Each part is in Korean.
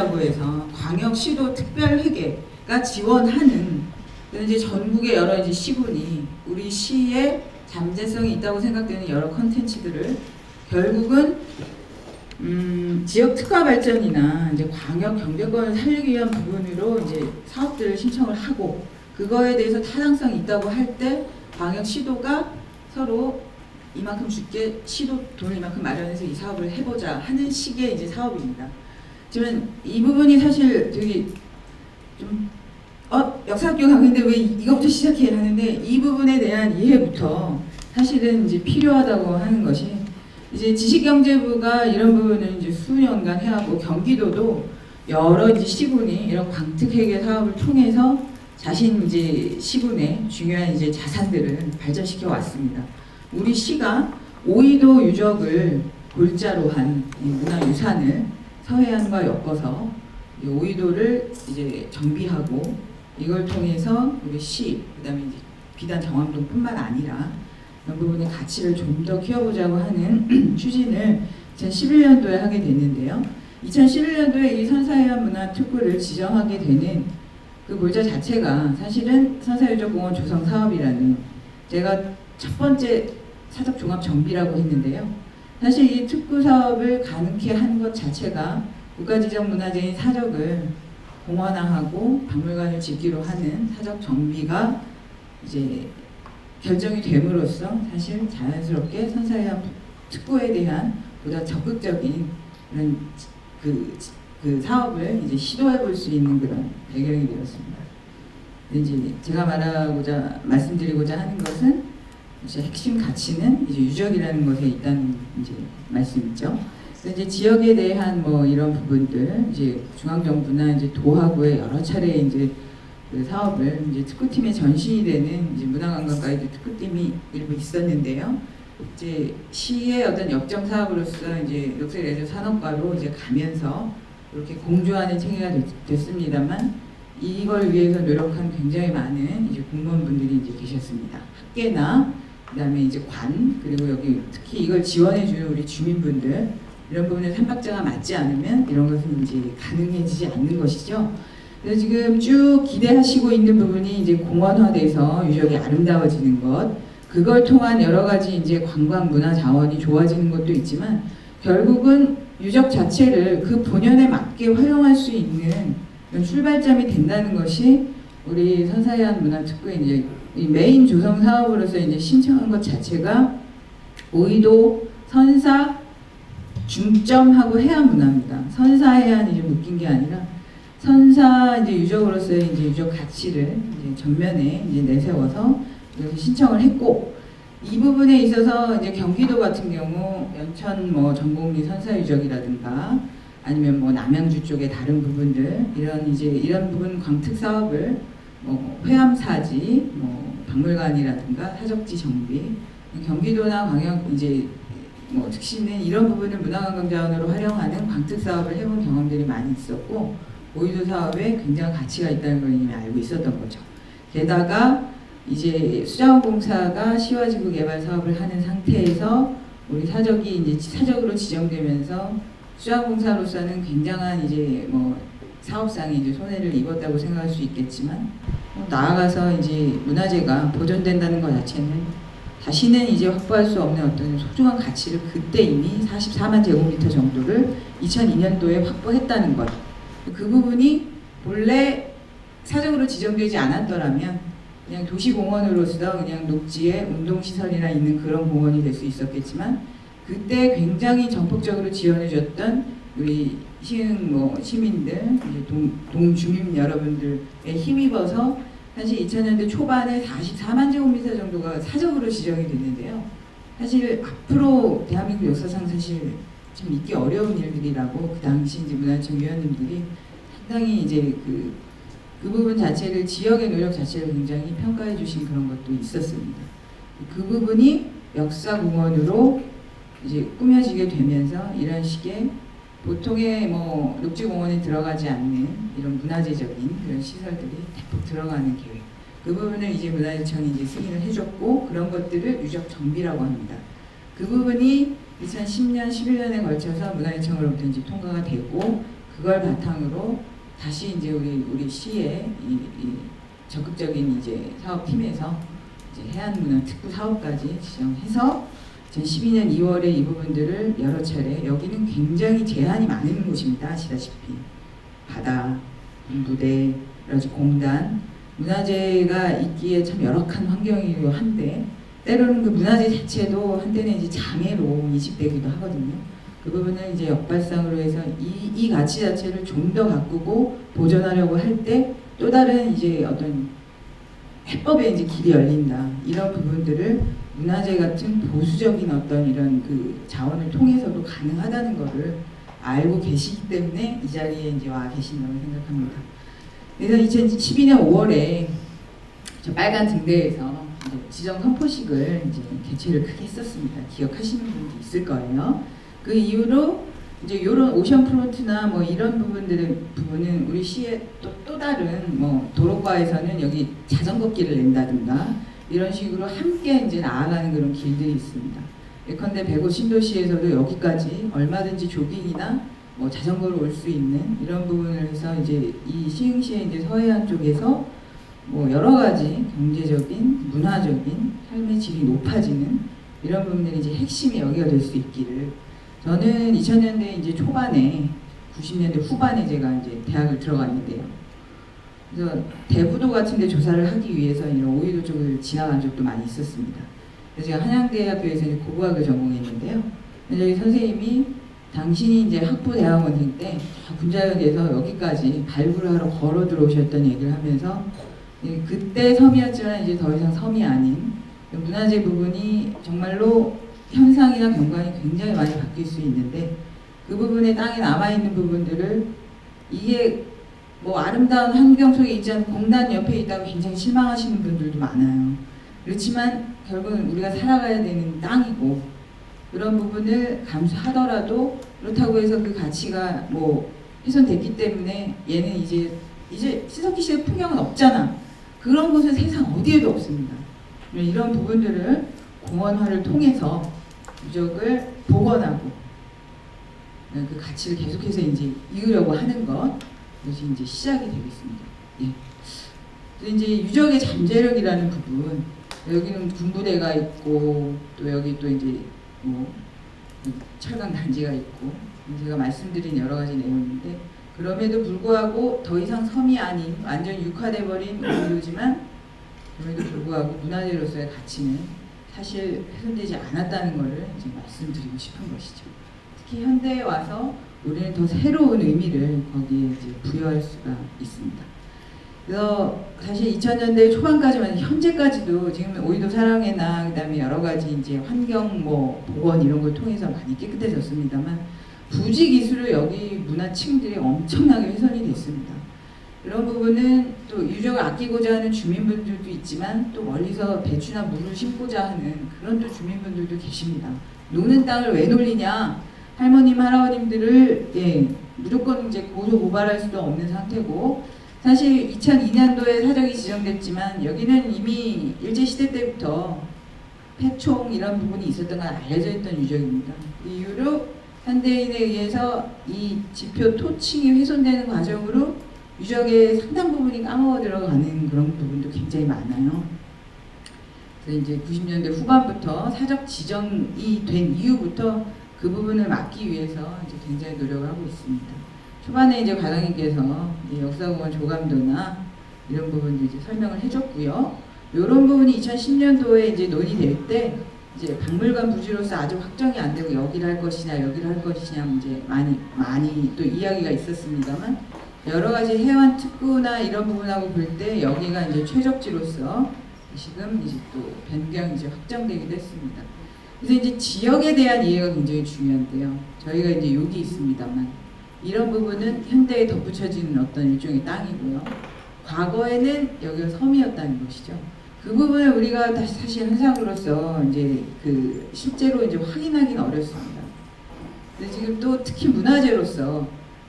광역시라고 해서 광역시도 특별회계가 지원하는 이제 전국의 여러 이제 시군이 우리 시의 잠재성이 있다고 생각되는 여러 컨텐츠들을 결국은 지역 특화 발전이나 이제 광역 경제권을 살리기 위한 부분으로 이제 사업들을 신청을 하고 그거에 대해서 타당성이 있다고 할 때 광역 시도가 서로 이만큼 줄게 시도 돈을 이만큼 마련해서 이 사업을 해보자 하는 식의 이제 사업입니다. 하지만 이 부분이 사실 되게 좀 역사학교 강의인데 왜 이거부터 시작해 하는데 이 부분에 대한 이해부터 사실은 이제 필요하다고 하는 것이 이제 지식경제부가 이런 부분을 이제 수년간 해왔고 경기도도 여러 이제 시군이 이런 광특회계 사업을 통해서 자신 이제 시군의 중요한 이제 자산들을 발전시켜 왔습니다. 우리 시가 오이도 유적을 골자로 한 문화유산을 서해안과 엮어서 오이도를 이제 정비하고 이걸 통해서 우리 시, 그다음에 이제 비단 정암동뿐만 아니라 이런 부분의 가치를 좀 더 키워보자고 하는 추진을 2011년도에 하게 됐는데요. 2011년도에 이 선사해안 문화특구를 지정하게 되는 그 골자 자체가 사실은 선사유적공원 조성 사업이라는 제가 첫 번째 사적 종합 정비라고 했는데요. 사실 이 특구 사업을 가능케 한 것 자체가 국가지정 문화재인 사적을 공원화하고 박물관을 짓기로 하는 사적 정비가 이제 결정이 됨으로써 사실 자연스럽게 선사해안 특구에 대한 보다 적극적인 그런 그 사업을 이제 시도해 볼 수 있는 그런 배경이 되었습니다. 이제 제가 말씀드리고자 하는 것은 이제 핵심 가치는 이제 유적이라는 것에 있다는 이제 말씀이죠. 그래서 이제 지역에 대한 뭐 이런 부분들 이제 중앙정부나 이제 도하고의 여러 차례 이제 그 사업을 이제 특구팀에 전신이 되는 이제 문화관광 가이드 특구팀이 일부 있었는데요. 이제 시의 어떤 역정 사업으로서 이제 녹색레저 산업과로 이제 가면서 이렇게 공조하는 체계가 됐습니다만 이걸 위해서 노력한 굉장히 많은 이제 공무원분들이 이제 계셨습니다. 학계나 그다음에 이제 관 그리고 여기 특히 이걸 지원해주는 우리 주민분들 이런 부분에 삼박자가 맞지 않으면 이런 것은 이제 가능해지지 않는 것이죠. 그래서 지금 쭉 기대하시고 있는 부분이 이제 공원화돼서 유적이 아름다워지는 것, 그걸 통한 여러 가지 이제 관광 문화 자원이 좋아지는 것도 있지만 결국은 유적 자체를 그 본연에 맞게 활용할 수 있는 그런 출발점이 된다는 것이 우리 선사해안 문화특구의 이제 이 메인 조성 사업으로서 이제 신청한 것 자체가 오이도 선사 중점하고 해안 문화입니다. 선사해안이 좀 웃긴 게 아니라 선사 이제 유적으로서의 이제 유적 가치를 이제 전면에 이제 내세워서 신청을 했고 이 부분에 있어서 이제 경기도 같은 경우 연천 뭐 전곡리 선사 유적이라든가 아니면 뭐 남양주 쪽의 다른 부분들 이런 부분 광특 사업을 뭐 회암사지 뭐 박물관이라든가 사적지 정비 경기도나 광역 이제 뭐 특시는 이런 부분을 문화관광 자원으로 활용하는 광특 사업을 해본 경험들이 많이 있었고 오이도 사업에 굉장한 가치가 있다는 걸 이미 알고 있었던 거죠. 게다가 이제 수자원공사가 시와지구 개발 사업을 하는 상태에서 우리 사적이 이제 사적으로 지정되면서 수자원공사로서는 굉장한 이제 뭐 사업상에 이제 손해를 입었다고 생각할 수 있겠지만 나아가서 이제 문화재가 보존된다는 것 자체는 다시는 이제 확보할 수 없는 어떤 소중한 가치를 그때 이미 44만 제곱미터 정도를 2002년도에 확보했다는 것. 그 부분이 본래 사적으로 지정되지 않았더라면 그냥 도시공원으로서 그냥 녹지에 운동시설이나 있는 그런 공원이 될 수 있었겠지만 그때 굉장히 전폭적으로 지원해줬던 우리 시흥 뭐 시민들, 이제 동주민 여러분들에 힘입어서 사실 2000년대 초반에 44만 제곱미터 정도가 사적으로 지정이 됐는데요. 사실 앞으로 대한민국 역사상 사실 좀 있기 어려운 일들이라고 그 당시 이제 문화청 위원님들이 상당히 이제 그 부분 자체를 지역의 노력 자체를 굉장히 평가해 주신 그런 것도 있었습니다. 그 부분이 역사공원으로 이제 꾸며지게 되면서 이런 식의 보통의 뭐 녹지공원에 들어가지 않는 이런 문화재적인 그런 시설들이 대폭 들어가는 계획. 그 부분을 이제 문화재청이 이제 승인을 해줬고 그런 것들을 유적 정비라고 합니다. 그 부분이 2010년, 11년에 걸쳐서 문화재청으로부터 이제 통과가 되고 그걸 바탕으로 다시 이제 우리 시의 이 적극적인 이제 사업팀에서 이제 해안문화 특구 사업까지 지정해서 2012년 2월에 이 부분들을 여러 차례, 여기는 굉장히 제한이 많은 곳입니다. 아시다시피 바다, 무대, 여러 가지 공단, 문화재가 있기에 참 열악한 환경이기도 한데 때로는 그 문화재 자체도 한때는 이제 장애로 인식되기도 하거든요. 그 부분은 이제 역발상으로 해서 이 가치 자체를 좀 더 가꾸고 보존하려고 할 때 또 다른 이제 어떤 해법의 이제 길이 열린다. 이런 부분들을 문화재 같은 보수적인 어떤 이런 그 자원을 통해서도 가능하다는 것을 알고 계시기 때문에 이 자리에 이제 와 계신다고 생각합니다. 그래서 2012년 5월에 저 빨간 등대에서 이제 지정 선포식을 이제 개최를 크게 했었습니다. 기억하시는 분도 있을 거예요. 그 이후로 이제 이런 오션 프론트나 뭐 이런 부분은 우리 시의 또 다른 뭐 도로가에서는 여기 자전거 길을 낸다든가 이런 식으로 함께 이제 나아가는 그런 길들이 있습니다. 예컨대 백오 신도시에서도 여기까지 얼마든지 조깅이나 뭐 자전거로 올 수 있는 이런 부분을 해서 이제 이 시흥시의 이제 서해안 쪽에서 뭐 여러 가지 경제적인, 문화적인 삶의 질이 높아지는 이런 부분들이 이제 핵심이 여기가 될 수 있기를. 저는 2000년대 이제 초반에 90년대 후반에 제가 이제 대학을 들어갔는데요. 그래서 대부도 같은데 조사를 하기 위해서 이런 오이도 쪽을 지나간 적도 많이 있었습니다. 그래서 제가 한양대학교에서 이제 고고학을 전공했는데요. 저희 선생님이 당신이 이제 학부 대학원생 때 군자역에서 여기까지 발굴을 하러 걸어 들어오셨던 얘기를 하면서 그때 섬이었지만 이제 더 이상 섬이 아닌 문화재 부분이 정말로 현상이나 경관이 굉장히 많이 바뀔 수 있는데 그 부분에 땅에 남아있는 부분들을 이게 뭐 아름다운 환경 속에 있지 않은 공단 옆에 있다고 굉장히 실망하시는 분들도 많아요. 그렇지만 결국은 우리가 살아가야 되는 땅이고 그런 부분을 감수하더라도 그렇다고 해서 그 가치가 뭐 훼손됐기 때문에 얘는 이제 시석기 씨의 풍경은 없잖아. 그런 곳은 세상 어디에도 없습니다. 이런 부분들을 공원화를 통해서 유적을 복원하고 그 가치를 계속해서 이제 이으려고 하는 것, 이것이 이제 시작이 되겠습니다. 예. 이제 유적의 잠재력이라는 부분, 여기는 군부대가 있고 또 여기 또 이제 뭐 철강 단지가 있고 제가 말씀드린 여러 가지 내용인데 그럼에도 불구하고 더 이상 섬이 아닌 완전 육화돼 버린 오이도지만 그럼에도 불구하고 문화재로서의 가치는 사실 훼손되지 않았다는 것을 이제 말씀드리고 싶은 것이죠. 특히 현대에 와서 우리는 더 새로운 의미를 거기에 이제 부여할 수가 있습니다. 그래서 사실 2000년대 초반까지만 현재까지도 지금 오이도 사랑해나 그다음에 여러 가지 이제 환경 뭐 복원 이런 걸 통해서 많이 깨끗해졌습니다만 부지 기술로 여기 문화층들이 엄청나게 훼손이 됐습니다. 이런 부분은 또 유적을 아끼고자 하는 주민분들도 있지만 또 멀리서 배추나 물을 심고자 하는 그런 또 주민분들도 계십니다. 노는 땅을 왜 놀리냐? 할머님, 할아버님들을 무조건 이제 고소 고발할 수도 없는 상태고 사실 2002년도에 사정이 지정됐지만 여기는 이미 일제시대 때부터 폐총 이런 부분이 있었던 건 알려져 있던 유적입니다. 그 이후로 현대인에 의해서 이 지표 토층이 훼손되는 과정으로 유적의 상당 부분이 까먹어 들어가는 그런 부분도 굉장히 많아요. 그래서 이제 90년대 후반부터 사적 지정이 된 이후부터 그 부분을 막기 위해서 이제 굉장히 노력을 하고 있습니다. 초반에 이제 과장님께서 역사공원 조감도나 이런 부분도 이제 설명을 해줬고요. 이런 부분이 2010년도에 이제 논의될 때 이제 박물관 부지로서 아직 확정이 안 되고 여기를 할 것이냐 여기를 할 것이냐 이제 많이 또 이야기가 있었습니다만 여러 가지 해완 특구나 이런 부분하고 볼 때 여기가 이제 최적지로서 지금 이제 또 변경 이제 확정되기도 했습니다. 그래서 이제 지역에 대한 이해가 굉장히 중요한데요. 저희가 이제 여기 있습니다만 이런 부분은 현대에 덧붙여지는 어떤 일종의 땅이고요. 과거에는 여기가 섬이었다는 것이죠. 그 부분을 우리가 다시 사실 현상으로서 이제 그 실제로 이제 확인하기는 어렵습니다. 근데 지금 또 특히 문화재로서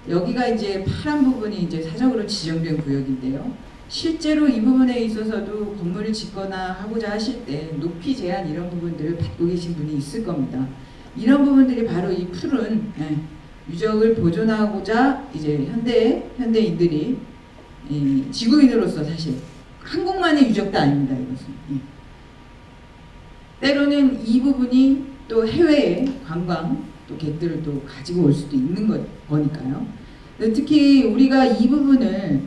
여기가 이제 파란 부분이 이제 사적으로 지정된 구역인데요. 실제로 이 부분에 있어서도 건물을 짓거나 하고자 하실 때 높이 제한 이런 부분들을 받고 계신 분이 있을 겁니다. 이런 부분들이 바로 이 푸른 유적을 보존하고자 이제 현대인들이 지구인으로서 사실 한국만의 유적도 아닙니다. 이것은 때로는 이 부분이 또 해외의 관광 또 객들을 또 가지고 올 수도 있는 거니까요. 특히 우리가 이 부분을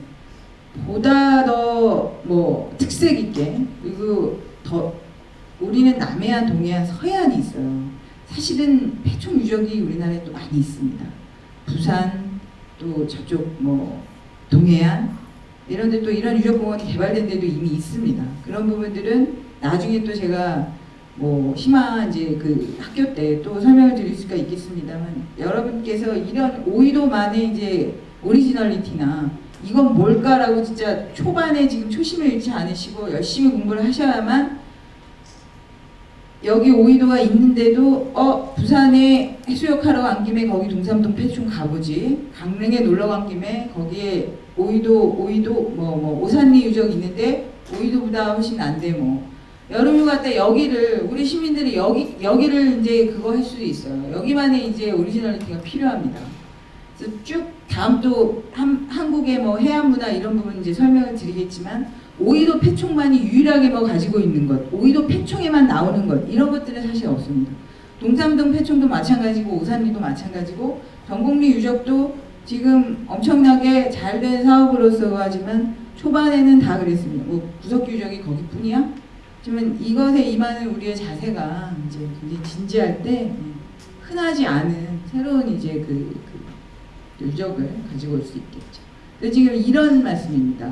보다 더 뭐 특색 있게 그리고 더 우리는 남해안, 동해안, 서해안이 있어요. 사실은 폐총 유적이 우리나라에 또 많이 있습니다. 부산 또 저쪽 뭐 동해안 이런데 또 이런 유적공원이 개발된 데도 이미 있습니다. 그런 부분들은 나중에 또 제가 뭐 희망 이제 그 학교 때 또 설명을 드릴 수가 있겠습니다만 여러분께서 이런 오이도만의 이제 오리지널리티나 이건 뭘까라고 진짜 초반에 지금 초심을 잃지 않으시고 열심히 공부를 하셔야만 여기 오이도가 있는데도 부산에 해수욕하러 간 김에 거기 동삼동 폐총 가보지, 강릉에 놀러 간 김에 거기에 오이도 뭐 오산리 유적 있는데 오이도보다 훨씬 난데 뭐 여름휴가 때 여기를 우리 시민들이 여기를 이제 그거 할 수도 있어요. 여기만의 이제 오리지널리티가 필요합니다. 그래서 쭉 다음 또 한국의 뭐 해안 문화 이런 부분 이제 설명을 드리겠지만 오이도 폐총만이 유일하게 뭐 가지고 있는 것, 오이도 폐총에만 나오는 것 이런 것들은 사실 없습니다. 동삼동 폐총도 마찬가지고 오산리도 마찬가지고 전곡리 유적도 지금 엄청나게 잘 된 사업으로서 하지만 초반에는 다 그랬습니다. 뭐 구석기 유적이 거기뿐이야? 하지만 이것에 임하는 우리의 자세가 이제 굉장히 진지할 때 흔하지 않은 새로운 이제 그 유적을 가지고 올 수 있겠죠. 근데 지금 이런 말씀입니다.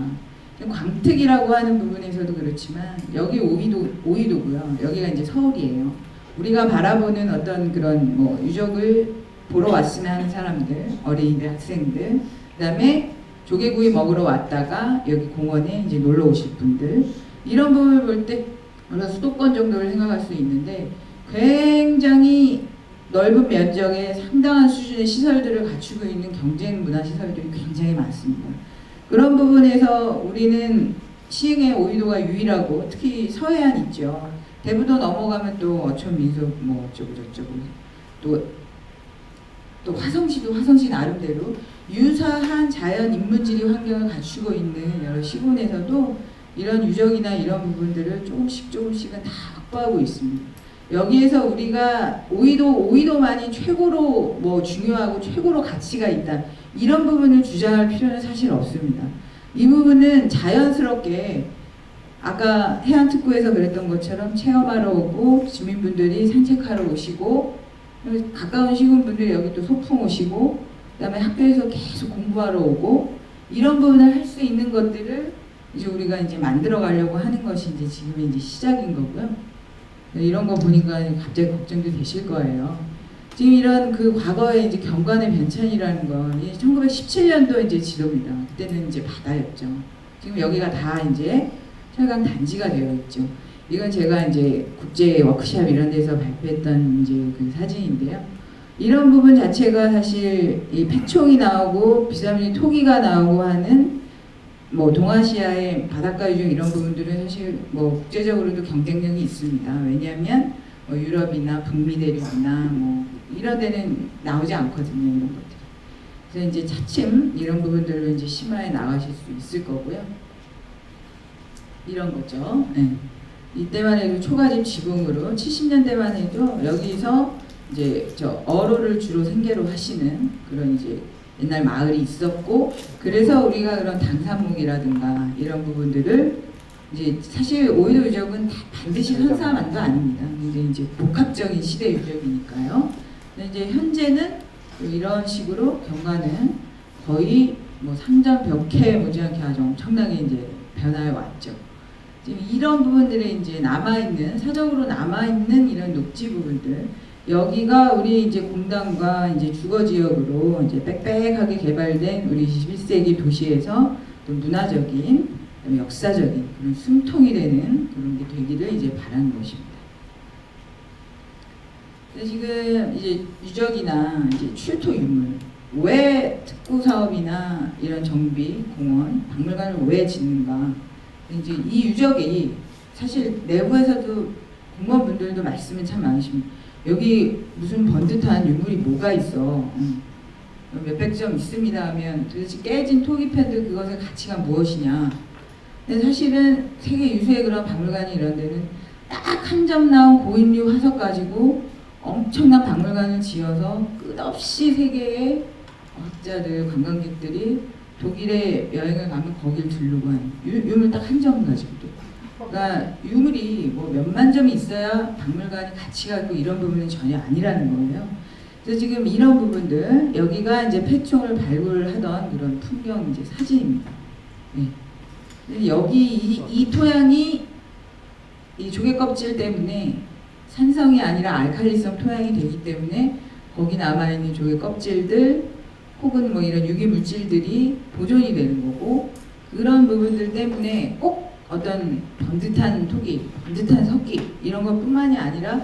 광특이라고 하는 부분에서도 그렇지만 여기 오이도고요. 여기가 이제 서울이에요. 우리가 바라보는 어떤 그런 뭐 유적을 보러 왔으면 하는 사람들, 어린이들, 학생들, 그다음에 조개구이 먹으러 왔다가 여기 공원에 이제 놀러 오실 분들 이런 부분을 볼 때 우리가 수도권 정도를 생각할 수 있는데 굉장히 넓은 면적에 상당한 수준의 시설들을 갖추고 있는 경쟁 문화 시설들이 굉장히 많습니다. 그런 부분에서 우리는 시흥의 오이도가 유일하고 특히 서해안 있죠. 대부도 넘어가면 또 어촌 민속 뭐 어쩌고 저쩌고 또 화성시 나름대로 유사한 자연 인문지리 환경을 갖추고 있는 여러 시군에서도 이런 유적이나 이런 부분들을 조금씩은 다 확보하고 있습니다. 여기에서 우리가 오이도만이 최고로 뭐 중요하고 최고로 가치가 있다 이런 부분을 주장할 필요는 사실 없습니다. 이 부분은 자연스럽게 아까 해안특구에서 그랬던 것처럼 체험하러 오고 주민분들이 산책하러 오시고 가까운 시군분들이 여기 또 소풍 오시고 그다음에 학교에서 계속 공부하러 오고 이런 부분을 할 수 있는 것들을 이제 우리가 이제 만들어 가려고 하는 것이 이제 지금의 이제 시작인 거고요. 이런 거 보니까 갑자기 걱정도 되실 거예요. 지금 이런 그 과거의 이제 경관의 변천이라는 건 1917년도 이제 지도입니다. 그때는 이제 바다였죠. 지금 여기가 다 이제 철강 단지가 되어 있죠. 이건 제가 이제 국제 워크샵 이런 데서 발표했던 이제 그 사진인데요. 이런 부분 자체가 사실 이 폐총이 나오고 비사민이 토기가 나오고 하는 뭐 동아시아의 바닷가 유적 이런 부분들은 사실 뭐 국제적으로도 경쟁력이 있습니다. 왜냐하면 뭐 유럽이나 북미 대륙이나 뭐 이런 데는 나오지 않거든요. 이런 것들. 그래서 이제 차츰 이런 부분들로 이제 심화해 나가실 수 있을 거고요. 이런 거죠. 네. 이때만 해도 초가집 지붕으로 70년대만 해도 여기서 이제 저 어로를 주로 생계로 하시는 그런 이제 옛날 마을이 있었고 그래서 우리가 그런 당산목이라든가 이런 부분들을 이제 사실 오이도 유적은 다 반드시 현사만도 아닙니다. 근데 이제 복합적인 시대 유적이니까요. 근데 이제 현재는 이런 식으로 경관은 거의 뭐 상점 벽해 못지않게 아주 엄청나게 이제 변화해 왔죠. 지금 이런 부분들이 이제 남아있는 사적으로 남아있는 이런 녹지 부분들 여기가 우리 이제 공단과 이제 주거 지역으로 이제 빽빽하게 개발된 우리 21세기 도시에서 또 문화적인, 역사적인 그런 숨통이 되는 그런 게 되기를 이제 바라는 것입니다. 지금 이제 유적이나 이제 출토 유물, 왜 특구 사업이나 이런 정비, 공원, 박물관을 왜 짓는가? 이제 이 유적이 사실 내부에서도 공무원분들도 말씀이 참 많으십니다. 여기 무슨 번듯한 유물이 뭐가 있어? 몇백 점 있습니다 하면 도대체 깨진 토기편들 그것의 가치가 무엇이냐. 근데 사실은 세계 유수의 그런 박물관이 이런 데는 딱 한 점 나온 고인류 화석 가지고 엄청난 박물관을 지어서 끝없이 세계의 학자들, 관광객들이 독일에 여행을 가면 거길 들르고 하는 유물 딱 한 점 가지고도. 그러니까 유물이 뭐 몇만 점이 있어야 박물관이 가치가 있고 이런 부분은 전혀 아니라는 거예요. 그래서 지금 이런 부분들, 여기가 이제 폐총을 발굴하던 그런 풍경 이제 사진입니다. 네. 여기 이 토양이 이 조개 껍질 때문에 산성이 아니라 알칼리성 토양이 되기 때문에 거기 남아있는 조개 껍질들 혹은 뭐 이런 유기 물질들이 보존이 되는 거고, 그런 부분들 때문에 꼭 어떤 번듯한 토기, 번듯한 석기 이런 것뿐만이 아니라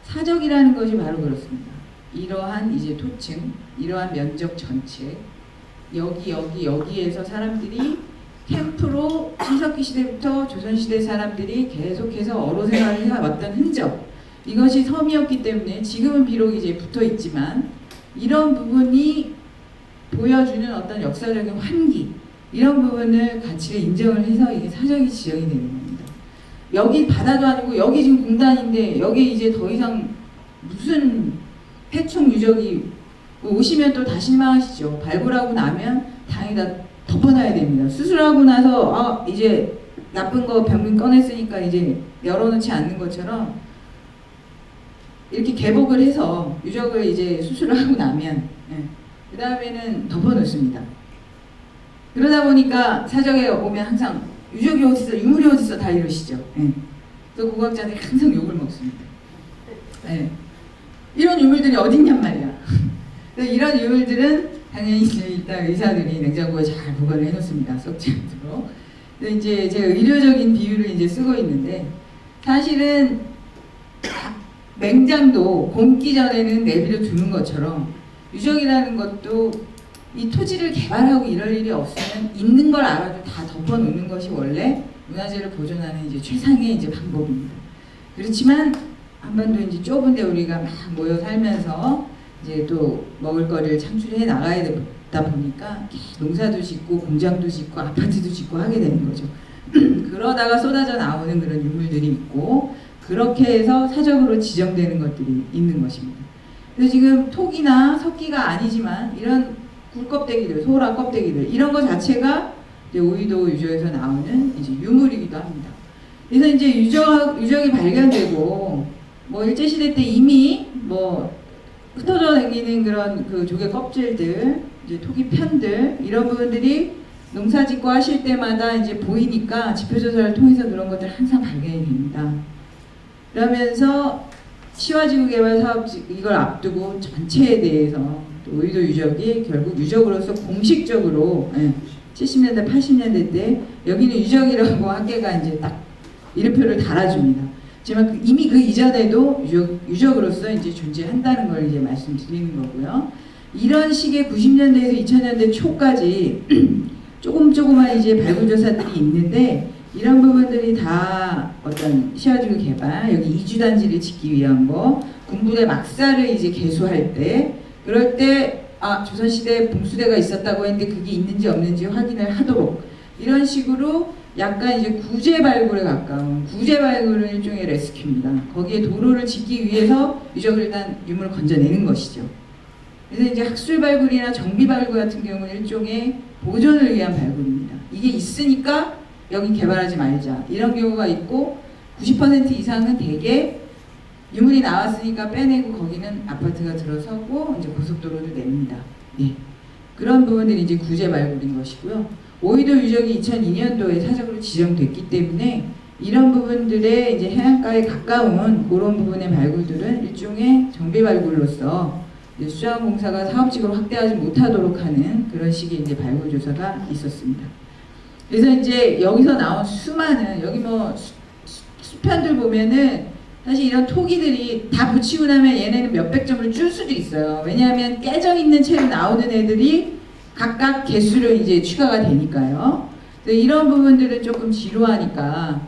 사적이라는 것이 바로 그렇습니다. 이러한 이제 토층, 이러한 면적 전체, 여기에서 사람들이 캠프로 신석기 시대부터 조선시대 사람들이 계속해서 어로 생활을 해왔던 흔적, 이것이 섬이었기 때문에 지금은 비록 이제 붙어 있지만 이런 부분이 보여주는 어떤 역사적인 환기, 이런 부분을 가치를 인정을 해서 이게 사적이 지정이 되는 겁니다. 여기 바다도 아니고 여기 지금 공단인데 여기 이제 더 이상 무슨 폐총 유적이 오시면 또 다 실망하시죠. 발굴하고 나면 당연히 다 덮어놔야 됩니다. 수술하고 나서 이제 나쁜 거 병균 꺼냈으니까 이제 열어놓지 않는 것처럼 이렇게 개복을 해서 유적을 이제 수술을 하고 나면 그 다음에는 덮어놓습니다. 그러다 보니까 사적에 오면 항상 유적이 어딨어, 유물이 어딨어 다 이러시죠. 그래서 고고학자들이 항상 욕을 먹습니다. 이런 유물들이 어딨냔 말이야. 이런 유물들은 당연히 일단 의사들이 냉장고에 잘 보관을 해놓습니다. 썩지 않도록. 근데 이제 제가 의료적인 비유를 이제 쓰고 있는데, 사실은 맹장도 곰기 전에는 내비려 두는 것처럼 유적이라는 것도 이 토지를 개발하고 이럴 일이 없으면 있는 걸 알아도 다 덮어놓는 것이 원래 문화재를 보존하는 이제 최상의 이제 방법입니다. 그렇지만 한반도 이제 좁은데 우리가 막 모여 살면서 이제 또 먹을거리를 창출해 나가야 되다 보니까 농사도 짓고 공장도 짓고 아파트도 짓고 하게 되는 거죠. 그러다가 쏟아져 나오는 그런 유물들이 있고, 그렇게 해서 사적으로 지정되는 것들이 있는 것입니다. 그래서 지금 톡이나 석기가 아니지만 이런 굴껍데기들, 소라 껍데기들 이런 것 자체가 이제 오이도 유적에서 나오는 이제 유물이기도 합니다. 그래서 이제 유적이 발견되고 뭐 일제시대 때 이미 뭐 흩어져 다니는 그런 그 조개 껍질들, 이제 토기 편들 이런 부분들이 농사짓고 하실 때마다 이제 보이니까 지표조사를 통해서 그런 것들 항상 발견이 됩니다. 그러면서 시화지구 개발 사업 이걸 앞두고 전체에 대해서 오이도 유적이 결국 유적으로서 공식적으로 70년대, 80년대 때 여기는 유적이라고 학계가 이제 딱 이름표를 달아줍니다. 하지만 이미 그 이전에도 유적으로서 이제 존재한다는 걸 이제 말씀드리는 거고요. 이런 식의 90년대에서 2000년대 초까지 조금만 이제 발굴조사들이 있는데, 이런 부분들이 다 어떤 시화지구 개발, 여기 이주단지를 짓기 위한 거, 군부대 막사를 이제 개수할 때, 그럴 때 조선시대 봉수대가 있었다고 했는데 그게 있는지 없는지 확인을 하도록, 이런 식으로 약간 이제 구제 발굴에 가까운 구제 발굴은 일종의 레스큐입니다. 거기에 도로를 짓기 위해서 유적을 일단 유물을 건져내는 것이죠. 그래서 이제 학술 발굴이나 정비 발굴 같은 경우는 일종의 보존을 위한 발굴입니다. 이게 있으니까 여기 개발하지 말자 이런 경우가 있고, 90% 이상은 대개 유물이 나왔으니까 빼내고 거기는 아파트가 들어서고 이제 고속도로도 냅니다. 그런 부분들이 이제 구제 발굴인 것이고요. 오이도 유적이 2002년도에 사적으로 지정됐기 때문에 이런 부분들의 이제 해안가에 가까운 그런 부분의 발굴들은 일종의 정비 발굴로서 수자원공사가 사업직으로 확대하지 못하도록 하는 그런 식의 이제 발굴 조사가 있었습니다. 그래서 이제 여기서 나온 수많은 여기 뭐 수편들 보면은 사실 이런 토기들이 다 붙이고 나면 얘네는 몇백 점을 줄 수도 있어요. 왜냐하면 깨져 있는 채로 나오는 애들이 각각 개수로 이제 추가가 되니까요. 이런 부분들은 조금 지루하니까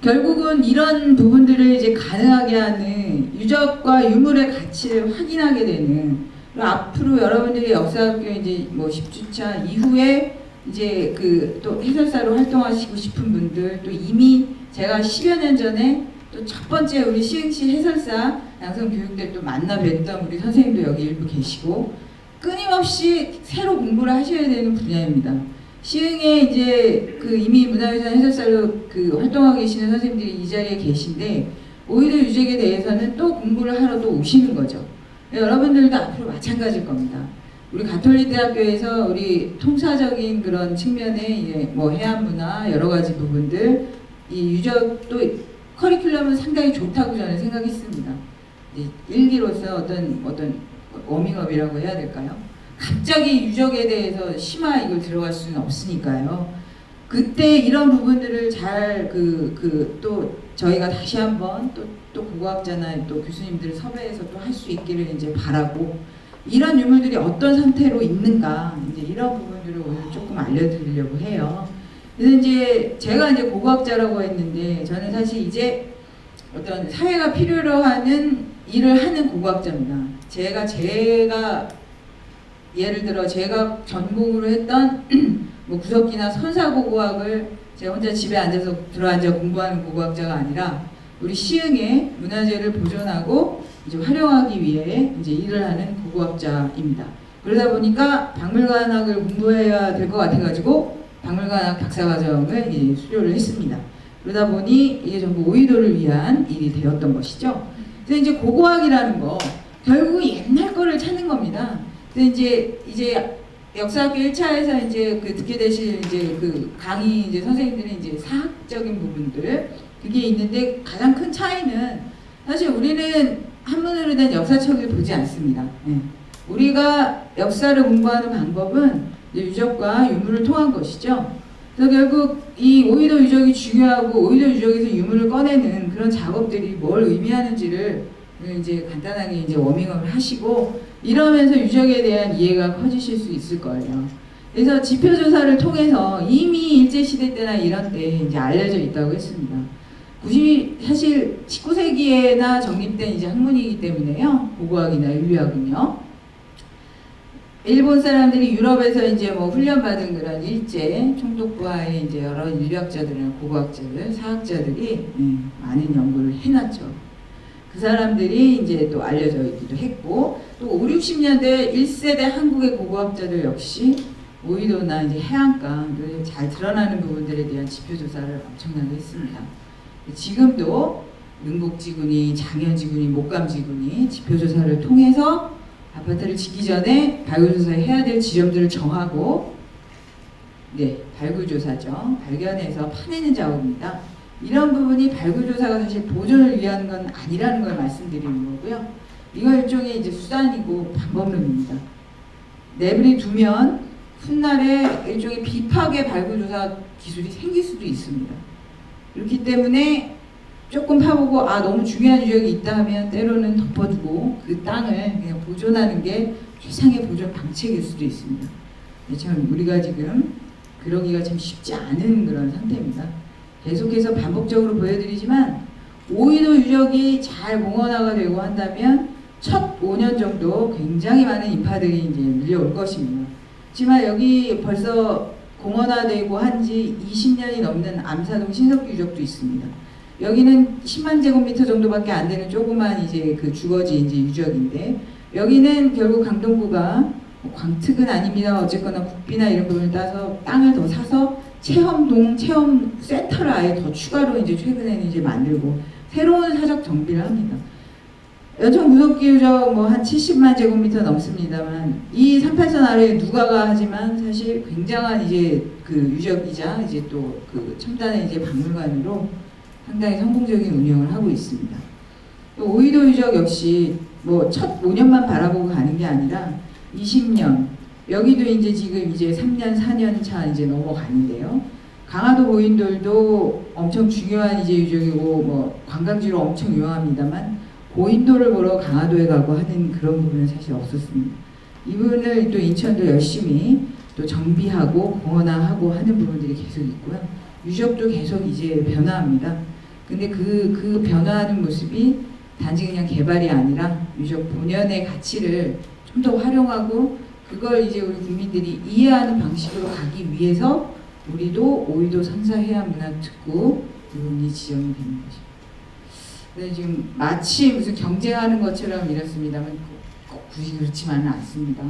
결국은 이런 부분들을 이제 가능하게 하는 유적과 유물의 가치를 확인하게 되는 그리고 앞으로 여러분들이 역사학교 이제 뭐 10주차 이후에 이제 그 또 해설사로 활동하시고 싶은 분들, 또 이미 제가 10여 년 전에 또 첫 번째 우리 시흥시 해설사 양성교육대 또 만나 뵀던 우리 선생님도 여기 일부 계시고, 끊임없이 새로 공부를 하셔야 되는 분야입니다. 시흥에 이제 그 이미 문화유산 해설사로 그 활동하고 계시는 선생님들이 이 자리에 계신데, 오히려 유적에 대해서는 또 공부를 하러 또 오시는 거죠. 여러분들도 앞으로 마찬가지일 겁니다. 우리 가톨릭대학교에서 우리 통사적인 그런 측면의 이제 뭐 해안문화 여러 가지 부분들, 이 유적도 커리큘럼은 상당히 좋다고 저는 생각했습니다. 일기로서 어떤 워밍업이라고 해야 될까요? 갑자기 유적에 대해서 심화 이걸 들어갈 수는 없으니까요. 그때 이런 부분들을 잘 또 저희가 다시 한번 또 고고학자나 또 교수님들을 섭외해서 또 할 수 있기를 이제 바라고, 이런 유물들이 어떤 상태로 있는가 이제 이런 부분들을 오늘 조금 알려드리려고 해요. 그래서 이제 제가 이제 고고학자라고 했는데, 저는 사실 이제 어떤 사회가 필요로 하는 일을 하는 고고학자입니다. 제가 예를 들어 제가 전공으로 했던 뭐 구석기나 선사고고학을 제가 혼자 집에 앉아서 들어앉아 공부하는 고고학자가 아니라, 우리 시흥의 문화재를 보존하고 이제 활용하기 위해 이제 일을 하는 고고학자입니다. 그러다 보니까 박물관학을 공부해야 될 것 같아가지고 박물관학 박사과정을 이제 수료를 했습니다. 그러다 보니 이게 전부 오이도를 위한 일이 되었던 것이죠. 그래서 이제 고고학이라는 거 결국 옛날 거를 찾는 겁니다. 그래서 이제 역사학교 1차에서 이제 그 듣게 되실 이제 그 강의 이제 선생님들은 이제 사학적인 부분들 그게 있는데, 가장 큰 차이는 사실 우리는 한문으로 된 역사책을 보지 않습니다. 네. 우리가 역사를 공부하는 방법은 유적과 유물을 통한 것이죠. 그래서 결국 이 오이도 유적이 중요하고 오이도 유적에서 유물을 꺼내는 그런 작업들이 뭘 의미하는지를 이제 간단하게 이제 워밍업을 하시고, 이러면서 유적에 대한 이해가 커지실 수 있을 거예요. 그래서 지표조사를 통해서 이미 일제시대 때나 이런 때 이제 알려져 있다고 했습니다. 사실 19세기에나 정립된 이제 학문이기 때문에요. 고고학이나 윤리학은요. 일본 사람들이 유럽에서 이제 뭐 훈련받은 그런 일제 총독부하에 이제 여러 인류학자들이나 고고학자들, 사학자들이 많은 연구를 해놨죠. 그 사람들이 이제 또 알려져 있기도 했고, 또 5, 60년대 1세대 한국의 고고학자들 역시 오이도나 이제 해안가 잘 드러나는 부분들에 대한 지표조사를 엄청나게 했습니다. 지금도 능곡지구니 장현지구니 목감지구니 지표조사를 통해서 아파트를 짓기 전에 발굴조사해야 될 지점들을 정하고, 발굴조사죠. 발견해서 파내는 작업입니다. 이런 부분이 발굴조사가 사실 보존을 위한 건 아니라는 걸 말씀드리는 거고요. 이건 일종의 이제 수단이고 방법론입니다. 내버려 두면 훗날에 일종의 비파괴 발굴조사 기술이 생길 수도 있습니다. 그렇기 때문에 조금 파보고 너무 중요한 유적이 있다 하면 때로는 덮어두고 그 땅을 그냥 보존하는 게 최상의 보존 방책일 수도 있습니다. 참 우리가 지금 그러기가 참 쉽지 않은 그런 상태입니다. 계속해서 반복적으로 보여드리지만 오이도 유적이 잘 공원화가 되고 한다면 첫 5년 정도 굉장히 많은 인파들이 이제 밀려올 것입니다. 하지만 여기 벌써 공원화되고 한지 20년이 넘는 암사동 신석기 유적도 있습니다. 여기는 10만 제곱미터 정도밖에 안 되는 조그만 이제 그 주거지 이제 유적인데, 여기는 결국 강동구가 광특은 아닙니다. 어쨌거나 국비나 이런 부분을 따서 땅을 더 사서 체험동, 체험 센터를 아예 더 추가로 이제 최근에는 이제 만들고 새로운 사적 정비를 합니다. 연천 무섭기 유적 뭐 한 70만 제곱미터 넘습니다만, 이 38선 아래에 누가가 하지만 사실 굉장한 이제 그 유적이자 이제 또 그 첨단의 이제 박물관으로 상당히 성공적인 운영을 하고 있습니다. 또 오이도 유적 역시 뭐 첫 5년만 바라보고 가는 게 아니라 20년, 여기도 이제 지금 이제 3년, 4년 차 이제 넘어가는데요. 강화도 고인돌도 엄청 중요한 이제 유적이고 뭐 관광지로 엄청 유명합니다만, 고인돌을 보러 강화도에 가고 하는 그런 부분은 사실 없었습니다. 이 부분을 또 인천도 열심히 또 정비하고 공원화하고 하는 부분들이 계속 있고요. 유적도 계속 이제 변화합니다. 근데 그 변화하는 모습이 단지 그냥 개발이 아니라 유적 본연의 가치를 좀 좀 더 활용하고 그걸 이제 우리 국민들이 이해하는 방식으로 가기 위해서 우리도 오이도 선사해야문화특구 부분이 지정이 되는 거죠. 근데 지금 마치 무슨 경쟁하는 것처럼 이렇습니다만 꼭 굳이 그렇지만은 않습니다.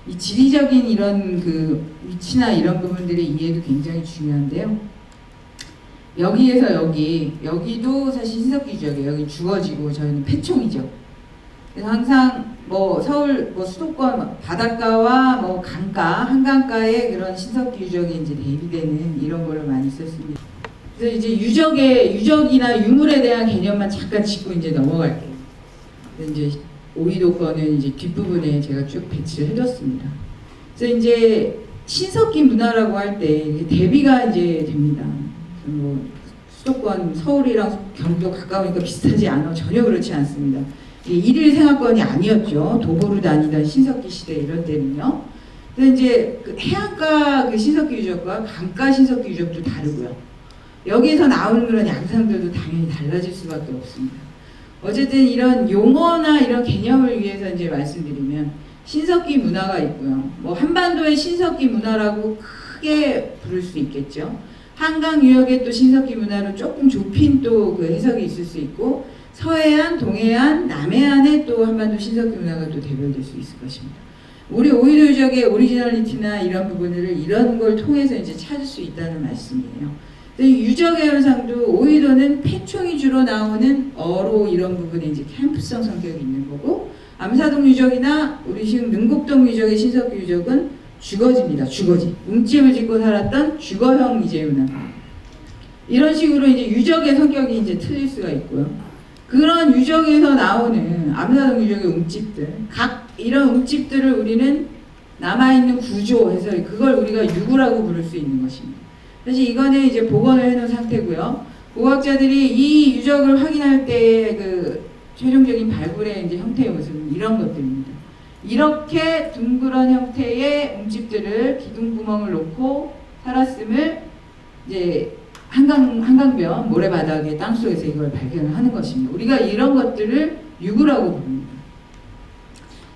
이 지리적인 이런 그 위치나 이런 부분들의 이해도 굉장히 중요한데요. 여기에서 여기도 사실 신석기 유적이에요. 여기 주거지고 저희는 폐총이죠. 그래서 항상 뭐 서울 뭐 수도권 바닷가와 뭐 강가 한강가의 그런 신석기 유적이 이제 대비되는 이런 거를 많이 썼습니다. 그래서 이제 유적이나 유물에 대한 개념만 잠깐 짚고 이제 넘어갈게요. 이제 오이도 거는 이제 뒷부분에 제가 쭉 배치를 해뒀습니다. 그래서 이제 신석기 문화라고 할 때 대비가 이제 됩니다. 뭐 수도권 서울이랑 경기도 가까우니까 비슷하지 않아 전혀 그렇지 않습니다. 일일 생활권이 아니었죠. 도보로 다니던 신석기 시대 이런 때는요. 근데 이제 그 해안가 그 신석기 유적과 강가 신석기 유적도 다르고요. 여기에서 나오는 그런 양상들도 당연히 달라질 수밖에 없습니다. 어쨌든 이런 용어나 이런 개념을 위해서 이제 말씀드리면 신석기 문화가 있고요. 뭐 한반도의 신석기 문화라고 크게 부를 수 있겠죠. 한강 유역의 또 신석기 문화로 조금 좁힌 또 그 해석이 있을 수 있고 서해안, 동해안, 남해안의 또 한반도 신석기 문화가 또 대별될 수 있을 것입니다. 우리 오이도 유적의 오리지널리티나 이런 부분들을 이런 걸 통해서 이제 찾을 수 있다는 말씀이에요. 유적의 현상도 오이도는 폐총이 주로 나오는 어로 이런 부분에 이제 캠프성 성격이 있는 거고 암사동 유적이나 우리 지금 능곡동 유적의 신석기 유적은 주거지입니다. 주거지. 웅집을 짓고 살았던 주거형 이제 문화. 이런 식으로 이제 유적의 성격이 이제 틀릴 수가 있고요. 그런 유적에서 나오는 암사동 유적의 웅집들, 각 이런 웅집들을 우리는 남아있는 구조해서 그걸 우리가 유구라고 부를 수 있는 것입니다. 사실 이거는 이제 복원을 해놓은 상태고요. 고고학자들이 이 유적을 확인할 때의 그 최종적인 발굴의 이제 형태의 모습은 이런 것들입니다. 이렇게 둥그런 형태의 웅집들을 기둥구멍을 놓고 살았음을 이제 한강변 모래바닥의 땅속에서 이걸 발견을 하는 것입니다. 우리가 이런 것들을 유구라고 부릅니다.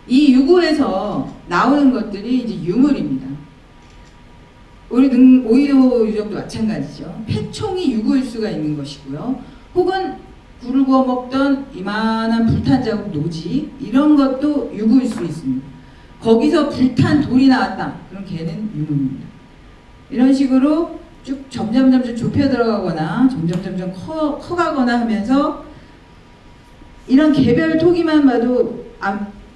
이 유구에서 나오는 것들이 이제 유물입니다. 우리 오이도 유적도 마찬가지죠. 폐총이 유구일 수가 있는 것이고요. 혹은 굴을 구워 먹던 이만한 불탄 자국 노지 이런 것도 유구일 수 있습니다. 거기서 불탄 돌이 나왔다. 그럼 걔는 유물입니다. 이런 식으로 쭉 점점 좁혀 들어가거나 점점 커가거나 하면서 이런 개별 토기만 봐도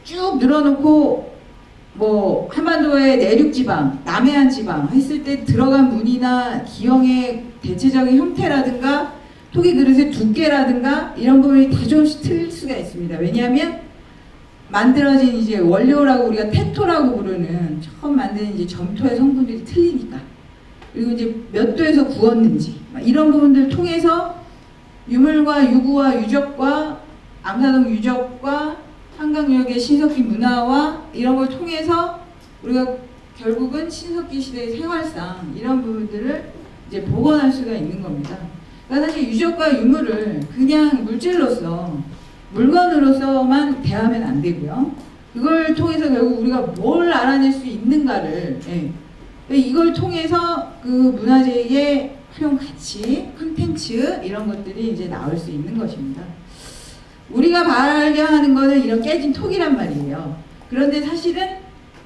쭉 늘어놓고 뭐 한반도의 내륙지방, 남해안 지방 했을 때 들어간 문이나 기형의 대체적인 형태라든가 토기 그릇의 두께라든가 이런 부분이 다 조금씩 틀릴 수가 있습니다. 왜냐하면 만들어진 이제 원료라고 우리가 태토라고 부르는 처음 만든 이제 점토의 성분들이 틀리니까 그리고 이제 몇 도에서 구웠는지 이런 부분들을 통해서 유물과 유구와 유적과 암사동 유적과 한강유역의 신석기 문화와 이런 걸 통해서 우리가 결국은 신석기 시대의 생활상 이런 부분들을 이제 복원할 수가 있는 겁니다. 그러니까 사실 유적과 유물을 그냥 물질로서 물건으로서만 대하면 안 되고요. 그걸 통해서 결국 우리가 뭘 알아낼 수 있는가를 이걸 통해서 그 문화재의 활용 가치, 콘텐츠 이런 것들이 이제 나올 수 있는 것입니다. 우리가 발견하는 거는 이런 깨진 톡이란 말이에요. 그런데 사실은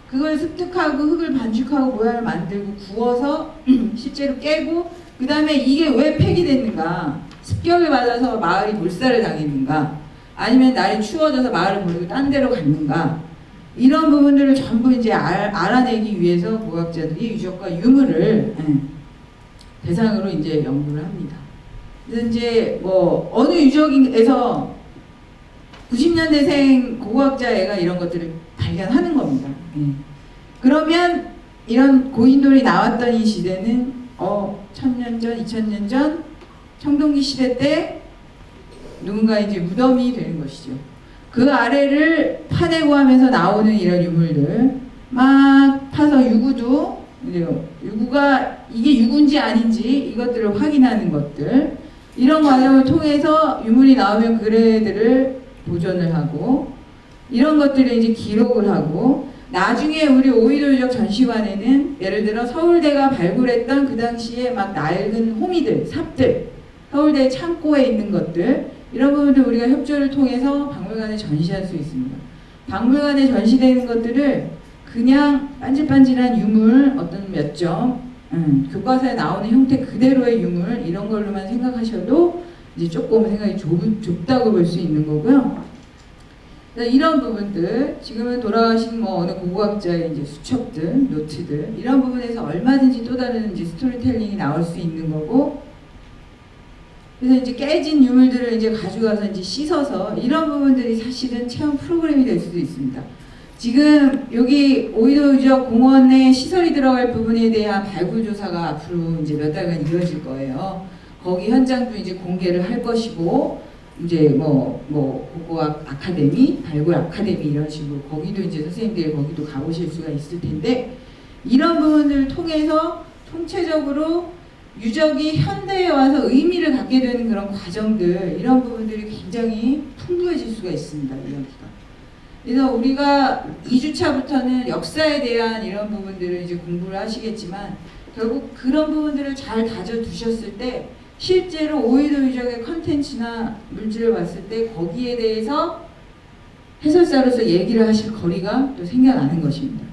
그걸 습득하고 흙을 반죽하고 모양을 만들고 구워서 실제로 깨고 그 다음에 이게 왜 폐기됐는가, 습격을 받아서 마을이 몰살을 당했는가, 아니면 날이 추워져서 마을을 버리고 딴 데로 갔는가, 이런 부분들을 전부 이제 알아내기 위해서 고고학자들이 유적과 유물을 대상으로 이제 연구를 합니다. 그래서 이제 뭐 어느 유적에서 90년대생 고고학자 애가 이런 것들을 발견하는 겁니다. 그러면 이런 고인돌이 나왔던 이 시대는 1000년 전, 2000년 전 청동기 시대 때 누군가 이제 무덤이 되는 것이죠. 그 아래를 파내고 하면서 나오는 이런 유물들 막 파서 유구가 이게 유구인지 아닌지 이것들을 확인하는 것들 이런 과정을 통해서 유물이 나오면 그래들을 보존을 하고 이런 것들을 이제 기록을 하고 나중에 우리 오이도유적 전시관에는 예를 들어 서울대가 발굴했던 그 당시에 막 낡은 호미들, 삽들, 서울대 창고에 있는 것들 이런 부분들 우리가 협조를 통해서 박물관에 전시할 수 있습니다. 박물관에 전시되는 것들을 그냥 반질반질한 유물 어떤 몇 점, 교과서에 나오는 형태 그대로의 유물 이런 걸로만 생각하셔도 이제 조금 생각이 좁다고 볼 수 있는 거고요. 이런 부분들 지금은 돌아가신 뭐 어느 고고학자의 이제 수첩들, 노트들 이런 부분에서 얼마든지 또 다른 이제 스토리텔링이 나올 수 있는 거고, 그래서 이제 깨진 유물들을 이제 가져가서 이제 씻어서 이런 부분들이 사실은 체험 프로그램이 될 수도 있습니다. 지금 여기 오이도 유적 공원에 시설이 들어갈 부분에 대한 발굴 조사가 앞으로 이제 몇 달간 이루어질 거예요. 거기 현장도 이제 공개를 할 것이고, 이제 고고학 아카데미, 발굴 아카데미 이런 식으로 거기도 이제 선생님들이 거기도 가보실 수가 있을 텐데, 이런 부분들을 통해서 통체적으로 유적이 현대에 와서 의미를 갖게 되는 그런 과정들 이런 부분들이 굉장히 풍부해질 수가 있습니다. 이야기가. 그래서 우리가 2주차부터는 역사에 대한 이런 부분들을 이제 공부를 하시겠지만 결국 그런 부분들을 잘 다져두셨을 때 실제로 오이도 유적의 컨텐츠나 물질을 봤을 때 거기에 대해서 해설사로서 얘기를 하실 거리가 또 생겨나는 것입니다.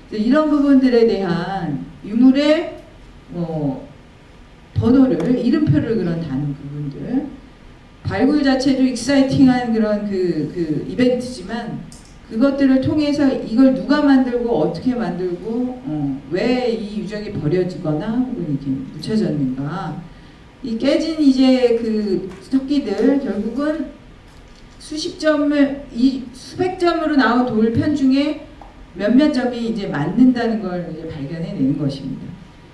그래서 이런 부분들에 대한 유물의 번호를, 이름표를 그런 다는 부분들, 발굴 자체도 익사이팅한 그런 그 이벤트지만 그것들을 통해서 이걸 누가 만들고 어떻게 만들고 왜 이 유적이 버려지거나 혹은 이렇게 묻혀졌는가, 이 깨진 이제 그 석기들 결국은 수십 점을 수백 점으로 나온 돌편 중에 몇몇 점이 이제 맞는다는 걸 이제 발견해내는 것입니다.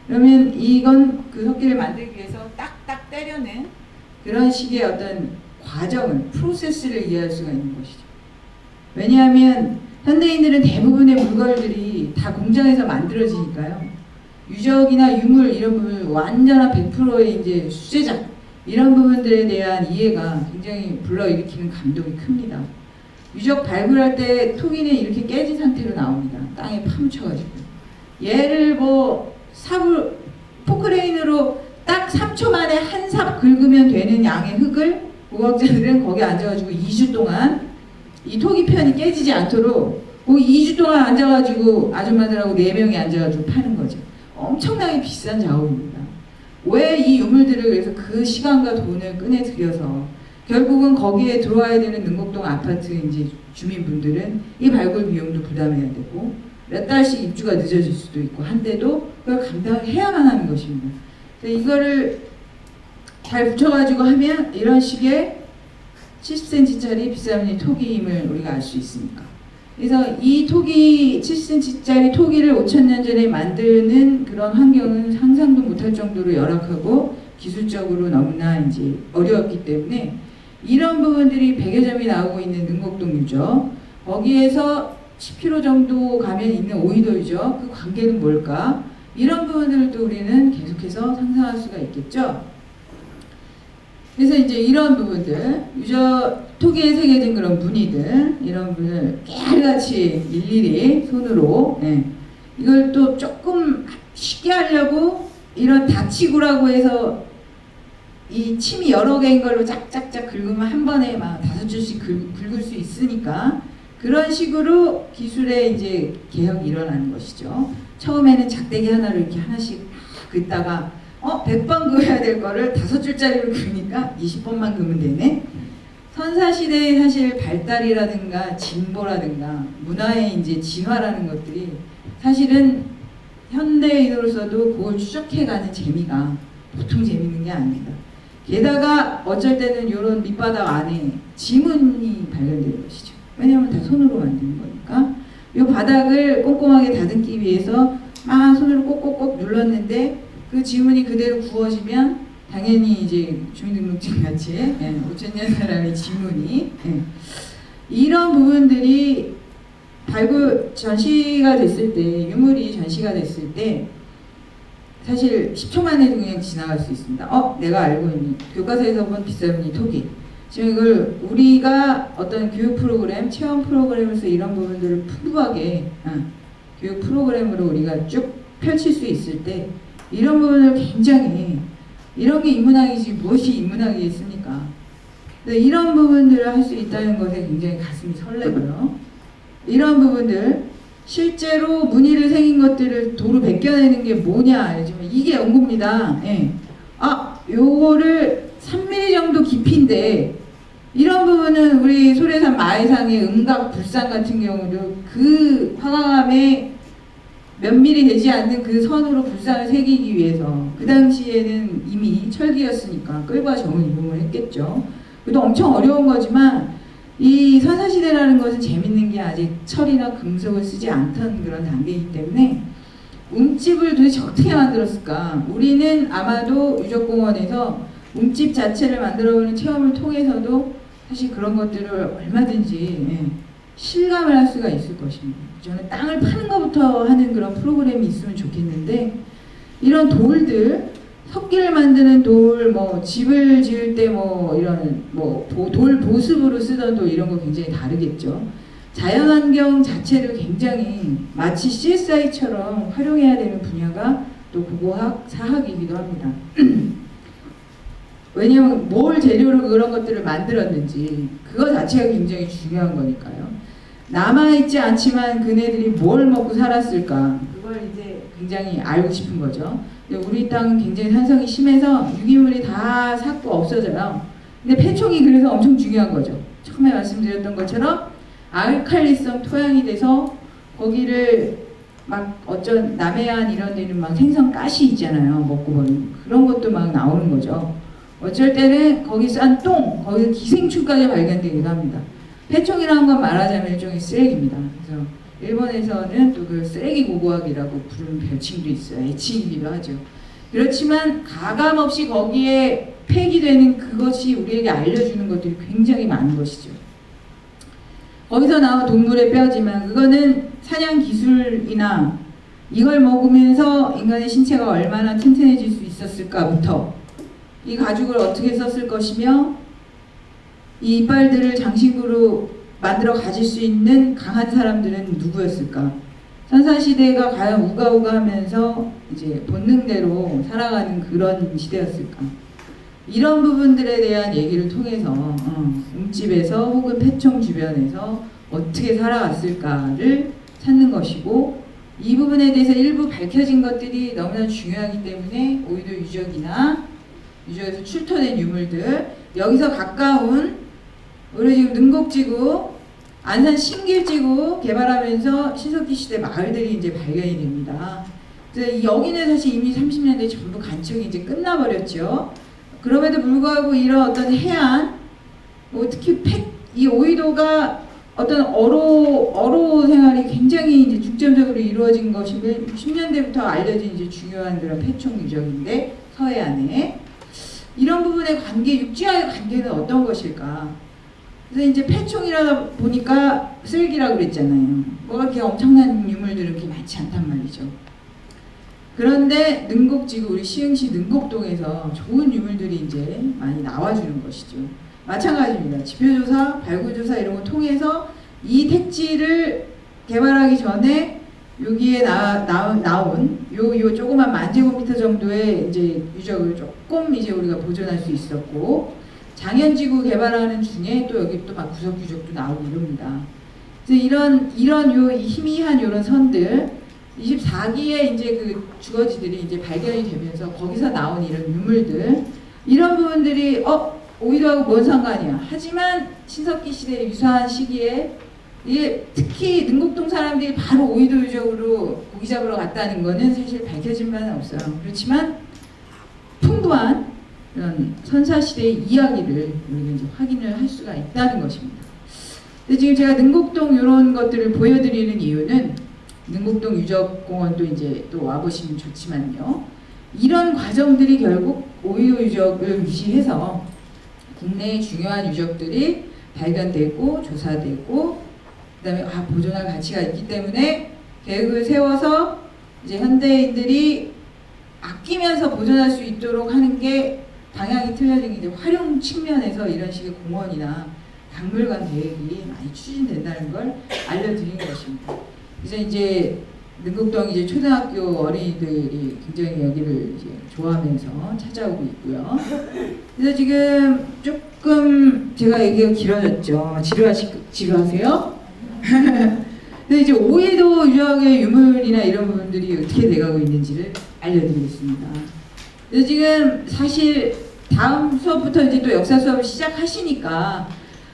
그러면 이건 그 석기를 만들기 위해서 딱딱 때려낸 그런 식의 어떤 과정을, 프로세스를 이해할 수가 있는 것이죠. 왜냐하면 현대인들은 대부분의 물건들이 다 공장에서 만들어지니까요. 유적이나 유물 이런 부분 완전한 100%의 이제 수제작 이런 부분들에 대한 이해가 굉장히 불러일으키는 감동이 큽니다. 유적 발굴할 때 토기는 이렇게 깨진 상태로 나옵니다. 땅에 파묻혀가지고. 얘를 삽을 포크레인으로 딱 3초 만에 한 삽 긁으면 되는 양의 흙을 고고학자들은 거기 앉아가지고 2주 동안 이 토기편이 깨지지 않도록 그 2주 동안 앉아가지고 아줌마들하고 4명이 앉아가지고 파는 거죠. 엄청나게 비싼 작업입니다. 왜 이 유물들을 그래서 그 시간과 돈을 꺼내 들여서 결국은 거기에 들어와야 되는 능곡동 아파트 이제 주민분들은 이 발굴 비용도 부담해야 되고 몇 달씩 입주가 늦어질 수도 있고 한데도 그걸 감당을 해야만 하는 것입니다. 그래서 이거를 잘 붙여가지고 하면 이런 식의 70cm짜리 비싸면 토기임을 우리가 알 수 있으니까. 그래서 이 토기 70cm짜리 토기를 5000년 전에 만드는 그런 환경은 상상도 못할 정도로 열악하고 기술적으로 너무나 이제 어려웠기 때문에 이런 부분들이 100여 점이 나오고 있는 능곡동 유적, 거기에서 10km 정도 가면 있는 오이도 유적, 그 관계는 뭘까? 이런 부분들도 우리는 계속해서 상상할 수가 있겠죠. 그래서 이제 이런 부분들, 유적 토기에 새겨진 그런 무늬들, 이런 부분을 깨알같이 일일이 손으로, 이걸 또 조금 쉽게 하려고 이런 다치구라고 해서 이 침이 여러 개인 걸로 짝짝짝 긁으면 한 번에 막 5줄씩 긁을 수 있으니까 그런 식으로 기술의 이제 개혁이 일어나는 것이죠. 처음에는 작대기 하나로 이렇게 하나씩 긋다가 100번 그어야 될 거를 5줄짜리로 그으니까 20번만 그으면 되네. 선사시대의 사실 발달이라든가 진보라든가 문화의 이제 진화라는 것들이 사실은 현대인으로서도 그걸 추적해가는 재미가 보통 재밌는 게 아닙니다. 게다가 어쩔 때는 이런 밑바닥 안에 지문이 발견되는 것이죠. 왜냐하면 다 손으로 만드는 거니까. 이 바닥을 꼼꼼하게 다듬기 위해서 막 손으로 꼭꼭꼭 눌렀는데 그 지문이 그대로 구워지면 당연히 이제 주민등록증 같이 5000년 사람의 지문이 이런 부분들이 발굴 전시가 됐을 때, 유물이 전시가 됐을 때 사실 10초 만에도 그냥 지나갈 수 있습니다. 내가 알고 있는 교과서에서 본 비싸무늬 토기. 지금 이걸 우리가 어떤 교육 프로그램, 체험 프로그램에서 이런 부분들을 풍부하게 교육 프로그램으로 우리가 쭉 펼칠 수 있을 때 이런 부분을 굉장히 이런 게 인문학이지 무엇이 인문학이겠습니까? 이런 부분들을 할 수 있다는 것에 굉장히 가슴이 설레고요. 이런 부분들 실제로 문의를 생긴 것들을 도로 벗겨내는 게 뭐냐, 이게 연구입니다. 예. 요거를 3mm 정도 깊이인데 이런 부분은 우리 소래산 마해상의 음각 불상 같은 경우도 그 화강암에 몇 미리 되지 않는 그 선으로 불상을 새기기 위해서 그 당시에는 이미 철기였으니까 끌과 정을 이용을 했겠죠. 그것도 엄청 어려운 거지만 이 선사시대라는 것은 재밌는 게 아직 철이나 금속을 쓰지 않던 그런 단계이기 때문에 움집을 도대체 어떻게 만들었을까? 우리는 아마도 유적공원에서 움집 자체를 만들어보는 체험을 통해서도 사실 그런 것들을 얼마든지 실감을 할 수가 있을 것입니다. 저는 땅을 파는 것부터 하는 그런 프로그램이 있으면 좋겠는데 이런 돌들, 석기를 만드는 돌, 집을 지을 때 이런 돌 보습으로 쓰던 돌 이런 거 굉장히 다르겠죠. 자연환경 자체를 굉장히 마치 CSI처럼 활용해야 되는 분야가 또 국어학, 사학이기도 합니다. 왜냐하면 뭘 재료로 그런 것들을 만들었는지 그거 자체가 굉장히 중요한 거니까요. 남아있지 않지만 그네들이 뭘 먹고 살았을까 그걸 이제 굉장히 알고 싶은 거죠. 근데 우리 땅은 굉장히 산성이 심해서 유기물이 다 삭고 없어져요. 근데 폐총이 그래서 엄청 중요한 거죠. 처음에 말씀드렸던 것처럼 알칼리성 토양이 돼서 거기를 막 어쩐 남해안 이런 데는 막 생선 가시 있잖아요. 먹고 버리는 그런 것도 막 나오는 거죠. 어쩔 때는 거기 싼 똥, 거기서 기생충까지 발견되기도 합니다. 폐총이라는 건 말하자면 일종의 쓰레기입니다. 그래서 일본에서는 또 그 쓰레기 고고학이라고 부르는 별칭도 있어요. 애칭이기도 하죠. 그렇지만 가감없이 거기에 폐기되는 그것이 우리에게 알려주는 것들이 굉장히 많은 것이죠. 거기서 나온 동물의 뼈지만 그거는 사냥 기술이나 이걸 먹으면서 인간의 신체가 얼마나 튼튼해질 수 있었을까부터 이 가죽을 어떻게 썼을 것이며 이 이빨들을 장식으로 만들어 가질 수 있는 강한 사람들은 누구였을까? 선사시대가 과연 우가우가하면서 이제 본능대로 살아가는 그런 시대였을까? 이런 부분들에 대한 얘기를 통해서 움집에서 혹은 폐총 주변에서 어떻게 살아갔을까를 찾는 것이고 이 부분에 대해서 일부 밝혀진 것들이 너무나 중요하기 때문에 오이도 유적이나 유적에서 출토된 유물들 여기서 가까운 우리 지금 능곡지구 안산 신길지구 개발하면서 신석기 시대 마을들이 이제 발견이 됩니다. 그래서 여기는 사실 이미 30년대 전부 간척이 이제 끝나버렸죠. 그럼에도 불구하고 이런 어떤 해안, 특히 이 오이도가 어떤 어로 생활이 굉장히 이제 중점적으로 이루어진 것이면 60년대부터 알려진 이제 중요한 그런 폐총 유적인데 서해안에 이런 부분의 관계, 육지와의 관계는 어떤 것일까? 그래서 이제 폐총이라다 보니까 쓰레기라고 그랬잖아요. 뭐가 그렇게 엄청난 유물들은 그렇게 많지 않단 말이죠. 그런데 능곡지구 우리 시흥시 능곡동에서 좋은 유물들이 이제 많이 나와주는 것이죠. 마찬가지입니다. 지표조사, 발굴조사 이런 거 통해서 이 택지를 개발하기 전에 여기에 나온 요 조그만 10,000제곱미터 정도의 이제 유적을 조금 이제 우리가 보존할 수 있었고 장현지구 개발하는 중에 또 여기 또 막 구석 유적도 나오고 이럽니다. 그래서 이런 요 희미한 이런 선들 24기의 이제 그 주거지들이 이제 발견이 되면서 거기서 나온 이런 유물들 이런 부분들이 오이도하고 뭔 상관이야. 하지만 신석기 시대 유사한 시기에 이게 특히 능곡동 사람들이 바로 오이도 유적으로 고기 잡으러 갔다는 거는 사실 밝혀진 바는 없어요. 그렇지만 풍부한 이런 선사시대의 이야기를 우리가 이제 확인을 할 수가 있다는 것입니다. 근데 지금 제가 능곡동 이런 것들을 보여드리는 이유는 능곡동 유적공원도 이제 또 와보시면 좋지만요. 이런 과정들이 결국 오이도 유적을 유시해서 국내의 중요한 유적들이 발견되고 조사되고 그다음에 보존할 가치가 있기 때문에 계획을 세워서 이제 현대인들이 아끼면서 보존할 수 있도록 하는 게 방향이 틀려진 게 이제 활용 측면에서 이런 식의 공원이나 박물관 계획이 많이 추진된다는 걸 알려드린 것입니다. 그래서 이제 능곡동 이제 초등학교 어린이들이 굉장히 여기를 이제 좋아하면서 찾아오고 있고요. 그래서 지금 조금 제가 얘기가 길어졌죠. 지루하세요? 근데 이제 오이도 유적의 유물이나 이런 부분들이 어떻게 돼가고 있는지를 알려드리겠습니다. 그래서 지금 사실 다음 수업부터 이제 또 역사 수업을 시작하시니까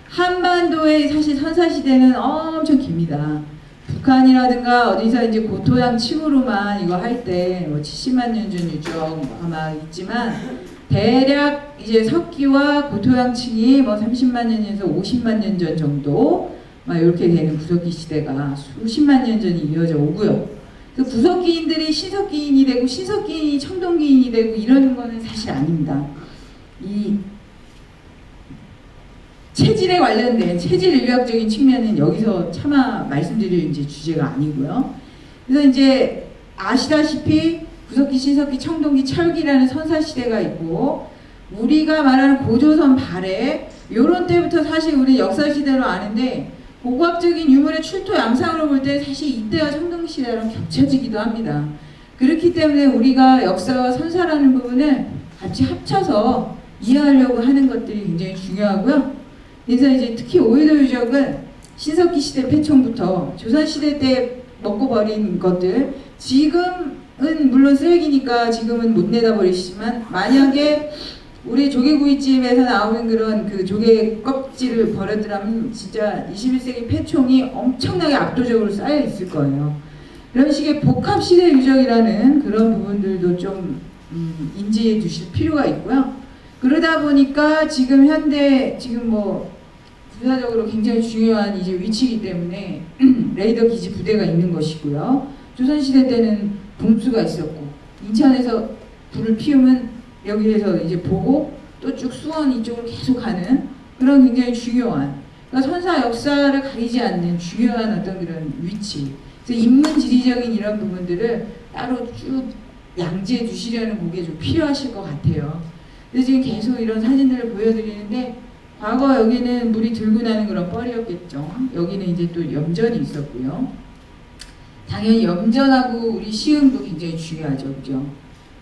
한반도의 사실 선사시대는 엄청 깁니다. 북한이라든가 어디서 이제 고토양 층으로만 이거 할 때 뭐 70만 년 전 유적 뭐 아마 있지만 대략 이제 석기와 고토양층이 뭐 30만 년에서 50만 년 전 정도 막 이렇게 되는 구석기 시대가 수십만 년 전이 이어져 오고요. 그 구석기인들이 신석기인이 되고 신석기인이 청동기인이 되고 이러는 거는 사실 아닙니다. 이 체질에 관련된 체질 인류학적인 측면은 여기서 차마 말씀드릴 이제 주제가 아니고요. 그래서 이제 아시다시피 구석기, 신석기, 청동기, 철기라는 선사 시대가 있고 우리가 말하는 고조선 발해 요런 때부터 사실 우리 역사 시대로 아는데 고고학적인 유물의 출토 양상으로 볼 때 사실 이때와 청동기 시대랑 겹쳐지기도 합니다. 그렇기 때문에 우리가 역사와 선사라는 부분을 같이 합쳐서 이해하려고 하는 것들이 굉장히 중요하고요. 그래서 이제 특히 오이도 유적은 신석기 시대 폐총부터 조선 시대 때 먹고 버린 것들 지금은 물론 쓰레기니까 지금은 못 내다 버리시지만 만약에 우리 조개구이집에서 나오는 그런 그 조개 껍질을 버렸더라면 진짜 21세기 폐총이 엄청나게 압도적으로 쌓여 있을 거예요. 이런 식의 복합 시대 유적이라는 그런 부분들도 좀 인지해 두실 필요가 있고요. 그러다 보니까 지금 현대 지금 뭐 군사적으로 굉장히 중요한 이제 위치이기 때문에 레이더 기지 부대가 있는 것이고요. 조선시대 때는 봄수가 있었고 인천에서 불을 피우면 여기에서 이제 보고 또 쭉 수원 이쪽으로 계속 가는 그런 굉장히 중요한 그러니까 선사 역사를 가리지 않는 중요한 어떤 그런 위치 그래서 인문 지리적인 이런 부분들을 따로 쭉 양지해 두시려는 그게 좀 필요하실 것 같아요. 그래서 지금 계속 이런 사진들을 보여드리는데 과거 여기는 물이 들고 나는 그런 뻘이었겠죠. 여기는 이제 또 염전이 있었고요. 당연히 염전하고 우리 시흥도 굉장히 중요하죠. 그죠?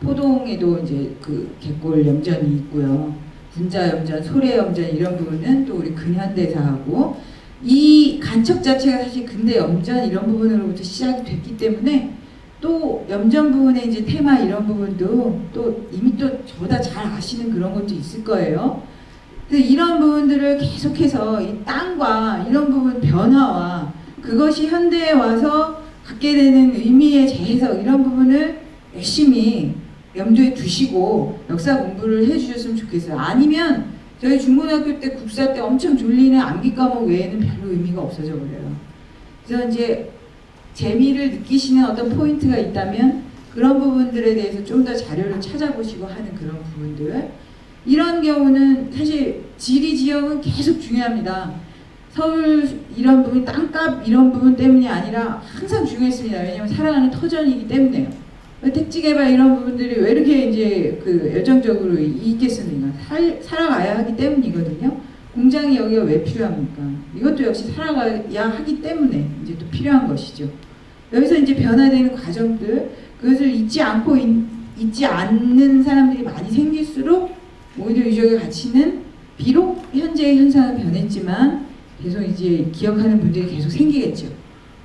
포동에도 이제 그 갯골 염전이 있고요. 군자 염전, 소래 염전 이런 부분은 또 우리 근현대사하고 이 간척 자체가 사실 근대 염전 이런 부분으로부터 시작이 됐기 때문에 또 염전 부분의 이제 테마 이런 부분도 또 이미 또 저보다 잘 아시는 그런 것도 있을 거예요. 그래서 이런 부분들을 계속해서 이 땅과 이런 부분 변화와 그것이 현대에 와서 갖게 되는 의미의 재해석 이런 부분을 열심히 염두에 두시고 역사 공부를 해주셨으면 좋겠어요. 아니면 저희 중고등학교 때 국사 때 엄청 졸리는 암기 과목 외에는 별로 의미가 없어져 버려요. 그래서 이제 재미를 느끼시는 어떤 포인트가 있다면 그런 부분들에 대해서 좀 더 자료를 찾아보시고 하는 그런 부분들 이런 경우는 사실 지리 지형은 계속 중요합니다. 서울 이런 부분 땅값 이런 부분 때문이 아니라 항상 중요했습니다. 왜냐하면 살아가는 터전이기 때문에요. 택지 개발 이런 부분들이 왜 이렇게 이제 그 열정적으로 있겠습니까? 살아가야 하기 때문이거든요. 공장이 여기가 왜 필요합니까? 이것도 역시 살아가야 하기 때문에 이제 또 필요한 것이죠. 여기서 이제 변화되는 과정들 그것을 잊지 않는 사람들이 많이 생길수록 오히려 유적의 가치는 비록 현재의 현상은 변했지만 계속 이제 기억하는 분들이 계속 생기겠죠.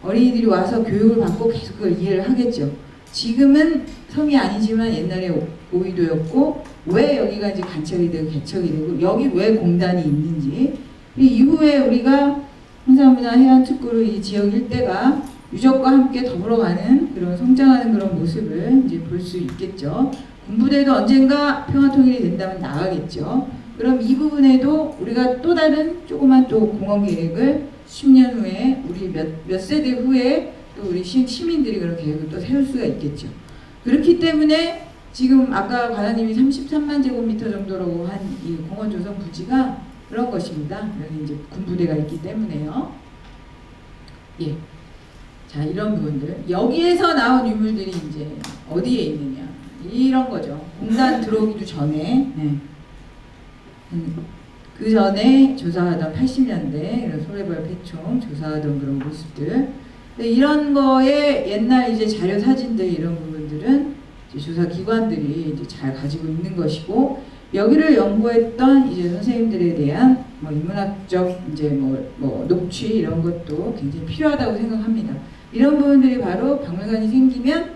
어린이들이 와서 교육을 받고 계속 그걸 이해를 하겠죠. 지금은 섬이 아니지만 옛날에 오이도였고 왜 여기가 이제 간척이 되고 개척이 되고 여기 왜 공단이 있는지 이후에 우리가 한산문화 해안특구로 이 지역 일대가 유적과 함께 더불어가는 그런 성장하는 그런 모습을 이제 볼 수 있겠죠. 군부대도 언젠가 평화통일이 된다면 나가겠죠. 그럼 이 부분에도 우리가 또 다른 조그만 또 공원 계획을 10년 후에 우리 몇 세대 후에 또 우리 시민들이 그런 계획을 또 세울 수가 있겠죠. 그렇기 때문에 지금 아까 과장님이 33만 제곱미터 정도라고 한 이 공원 조성 부지가 그런 것입니다. 여기 이제 군부대가 있기 때문에요. 예. 자, 이런 부분들. 여기에서 나온 유물들이 이제 어디에 있느냐. 이런 거죠. 공단 들어오기도 전에. 네. 그 전에 조사하던 80년대 이런 소래벌 패총 조사하던 그런 모습들, 이런 거에 옛날 이제 자료 사진들 이런 부분들은 이제 조사 기관들이 이제 잘 가지고 있는 것이고, 여기를 연구했던 이제 선생님들에 대한 뭐 인문학적 이제 뭐 녹취 이런 것도 굉장히 필요하다고 생각합니다. 이런 부분들이 바로 박물관이 생기면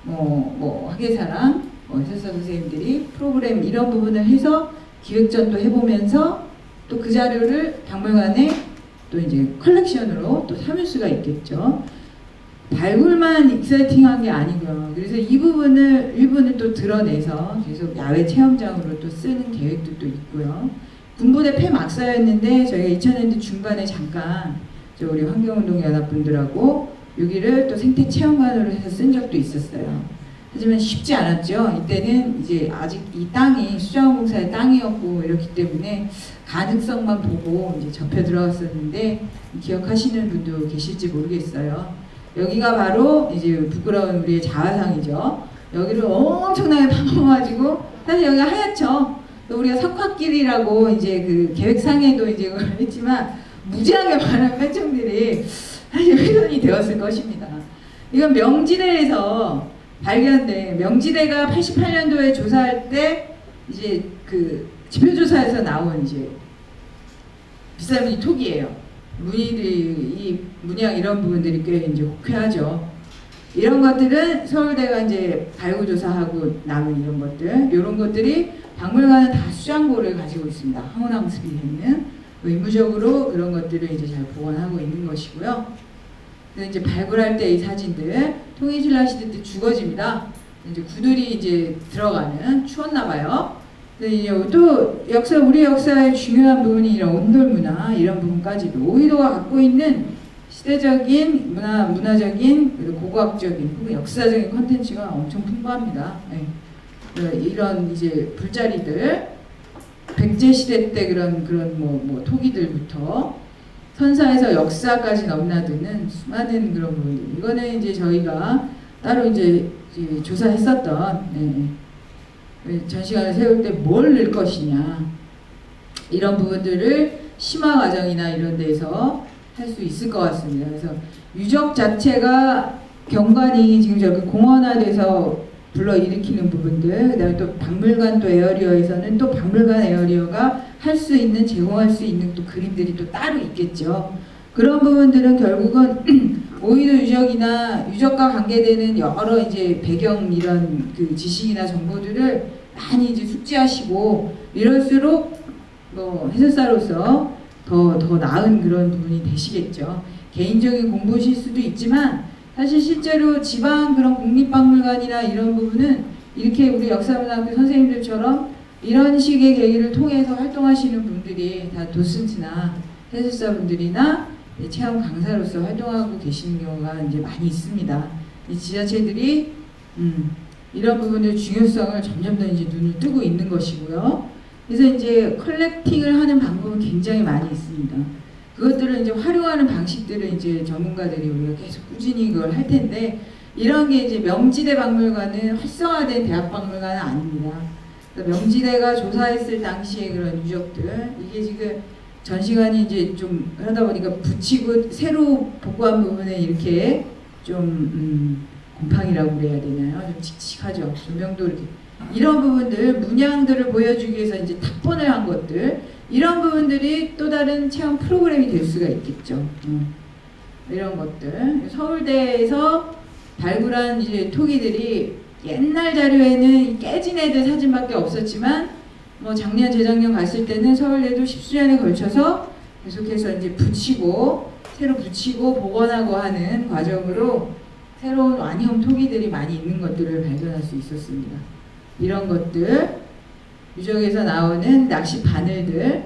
뭐 학예사랑 해설사 선생님들이 프로그램 이런 부분을 해서 기획전도 해보면서 또 그 자료를 박물관에 또 이제 컬렉션으로 또 삼을 수가 있겠죠. 발굴만 익사이팅한 게 아니고요. 그래서 이 부분을 일부는 또 드러내서 계속 야외 체험장으로 또 쓰는 계획도 또 있고요. 군부대 폐막사였는데 저희가 2000년대 중반에 잠깐 우리 환경운동연합 분들하고 여기를 또 생태 체험관으로 해서 쓴 적도 있었어요. 하지만 쉽지 않았죠. 이때는 이제 아직 이 땅이 수자원공사의 땅이었고 이렇기 때문에 가능성만 보고 이제 접해 들어갔었는데, 기억하시는 분도 계실지 모르겠어요. 여기가 바로 이제 부끄러운 우리의 자화상이죠. 여기를 엄청나게 파먹어가지고, 사실 여기가 하얗죠. 또 우리가 석화길이라고 이제 그 계획상에도 이제 그걸 했지만 무지하게 많은 패총들이 사실 훼손이 되었을 것입니다. 이건 명지대에서 발견된, 명지대가 88년도에 조사할 때 이제 그 지표조사에서 나온 이제 비쌀무늬 톡이에요. 무늬들이, 이 문양 이런 부분들이 꽤 이제 호쾌하죠. 이런 것들은 서울대가 이제 발굴조사하고 남은 이런 것들, 이런 것들이 박물관은 다 수장고를 가지고 있습니다. 황혼암습이 있는 의무적으로 그런 것들을 이제 잘 보관하고 있는 것이고요. 이제 발굴할 때 이 사진들 통일신라 시대 때 주거지입니다. 이제 구들이 이제 들어가는 추웠나 봐요. 근데 또 역사, 우리 역사의 중요한 부분이 이런 온돌 문화 이런 부분까지도 오이도가 갖고 있는 시대적인 문화적인 그리고 고고학적인 혹은 역사적인 컨텐츠가 엄청 풍부합니다. 네. 이런 이제 불자리들, 백제 시대 때 그런 뭐 토기들부터 선사에서 역사까지 넘나드는 수많은 그런 부분들. 이거는 이제 저희가 따로 이제 조사했었던 전시관을 세울 때 뭘 넣을 것이냐 이런 부분들을 심화 과정이나 이런 데서 할 수 있을 것 같습니다. 그래서 유적 자체가 경관이 지금 저렇게 공원화돼서 불러일으키는 부분들, 그다음에 또 박물관 또 에어리어에서는 또 박물관 에어리어가 할 수 있는, 제공할 수 있는 또 그림들이 또 따로 있겠죠. 그런 부분들은 결국은 오이도 유적이나 유적과 관계되는 여러 이제 배경 이런 그 지식이나 정보들을 많이 이제 숙지하시고 이럴수록 뭐 해설사로서 더 나은 그런 부분이 되시겠죠. 개인적인 공부실 수도 있지만 사실 실제로 지방 그런 국립박물관이나 이런 부분은 이렇게 우리 역사문화학교 선생님들처럼 이런 식의 계기를 통해서 활동하시는 분들이 다 도슨트나 해설사분들이나 체험 강사로서 활동하고 계시는 경우가 이제 많이 있습니다. 이 지자체들이 이런 부분의 중요성을 점점 더 이제 눈을 뜨고 있는 것이고요. 그래서 이제 컬렉팅을 하는 방법은 굉장히 많이 있습니다. 그것들을 이제 활용하는 방식들을 이제 전문가들이 우리가 계속 꾸준히 그걸 할 텐데, 이런 게 이제 명지대 박물관은 활성화된 대학 박물관은 아닙니다. 명지대가 조사했을 당시의 그런 유적들, 이게 지금 전시관이 이제 좀 하다 보니까 붙이고 새로 복구한 부분에 이렇게 좀 곰팡이라고 그래야 되나요? 좀 칙칙하죠. 조명도 이렇게 이런 부분들, 문양들을 보여주기 위해서 이제 탁본을 한 것들, 이런 부분들이 또 다른 체험 프로그램이 될 수가 있겠죠. 이런 것들. 서울대에서 발굴한 이제 토기들이 옛날 자료에는 깨진 애들 사진밖에 없었지만, 뭐 작년, 재작년 갔을 때는 서울대도 10수년에 걸쳐서 계속해서 이제 새로 붙이고 복원하고 하는 과정으로 새로운 완형 토기들이 많이 있는 것들을 발견할 수 있었습니다. 이런 것들, 유적에서 나오는 낚시 바늘들,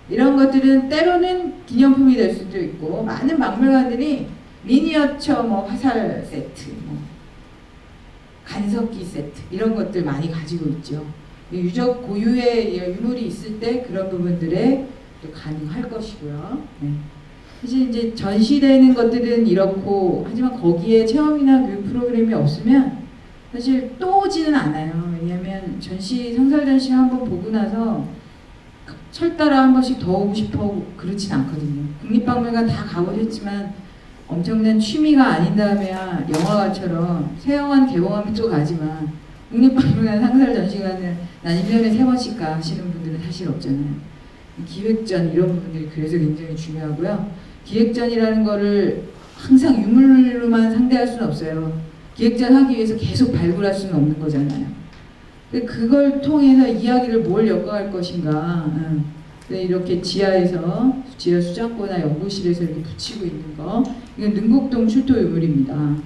이런 것들은 때로는 기념품이 될 수도 있고, 많은 박물관들이 미니어처 뭐 화살 세트, 뭐 간석기 세트 이런 것들 많이 가지고 있죠. 유적 고유의 유물이 있을 때 그런 부분들에 또 가능할 것이고요. 사실 이제 전시되는 것들은 이렇고, 하지만 거기에 체험이나 교육 프로그램이 없으면 사실 또 오지는 않아요. 왜냐하면 전시, 성설 전시 한번 보고 나서 철따라 한 번씩 더 오고 싶어 그렇진 않거든요. 국립박물관 다 가보셨지만 엄청난 취미가 아닌다면 영화관처럼 새 영화 개봉하면 또 가지만 국립박물관 상설 전시관을 난 1년에 3번씩 가 하시는 분들은 사실 없잖아요. 기획전 이런 부분들이 그래서 굉장히 중요하고요. 기획전이라는 거를 항상 유물로만 상대할 수는 없어요. 기획전 하기 위해서 계속 발굴할 수는 없는 거잖아요. 그걸 통해서 이야기를 뭘 엮어갈 것인가. 이렇게 지하에서 지하 수장고나 연구실에서 이렇게 붙이고 있는 거, 이건 능곡동 출토 유물입니다.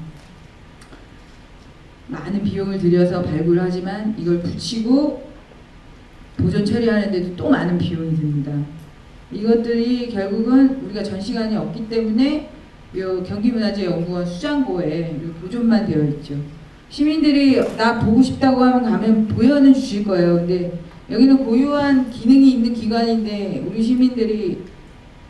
많은 비용을 들여서 발굴하지만 이걸 붙이고 보존 처리하는데도 또 많은 비용이 듭니다. 이것들이 결국은 우리가 전시관이 없기 때문에 경기문화재연구원 수장고에 보존만 되어 있죠. 시민들이 나 보고 싶다고 하면 가면 보여는 주실 거예요. 근데 여기는 고유한 기능이 있는 기관인데 우리 시민들이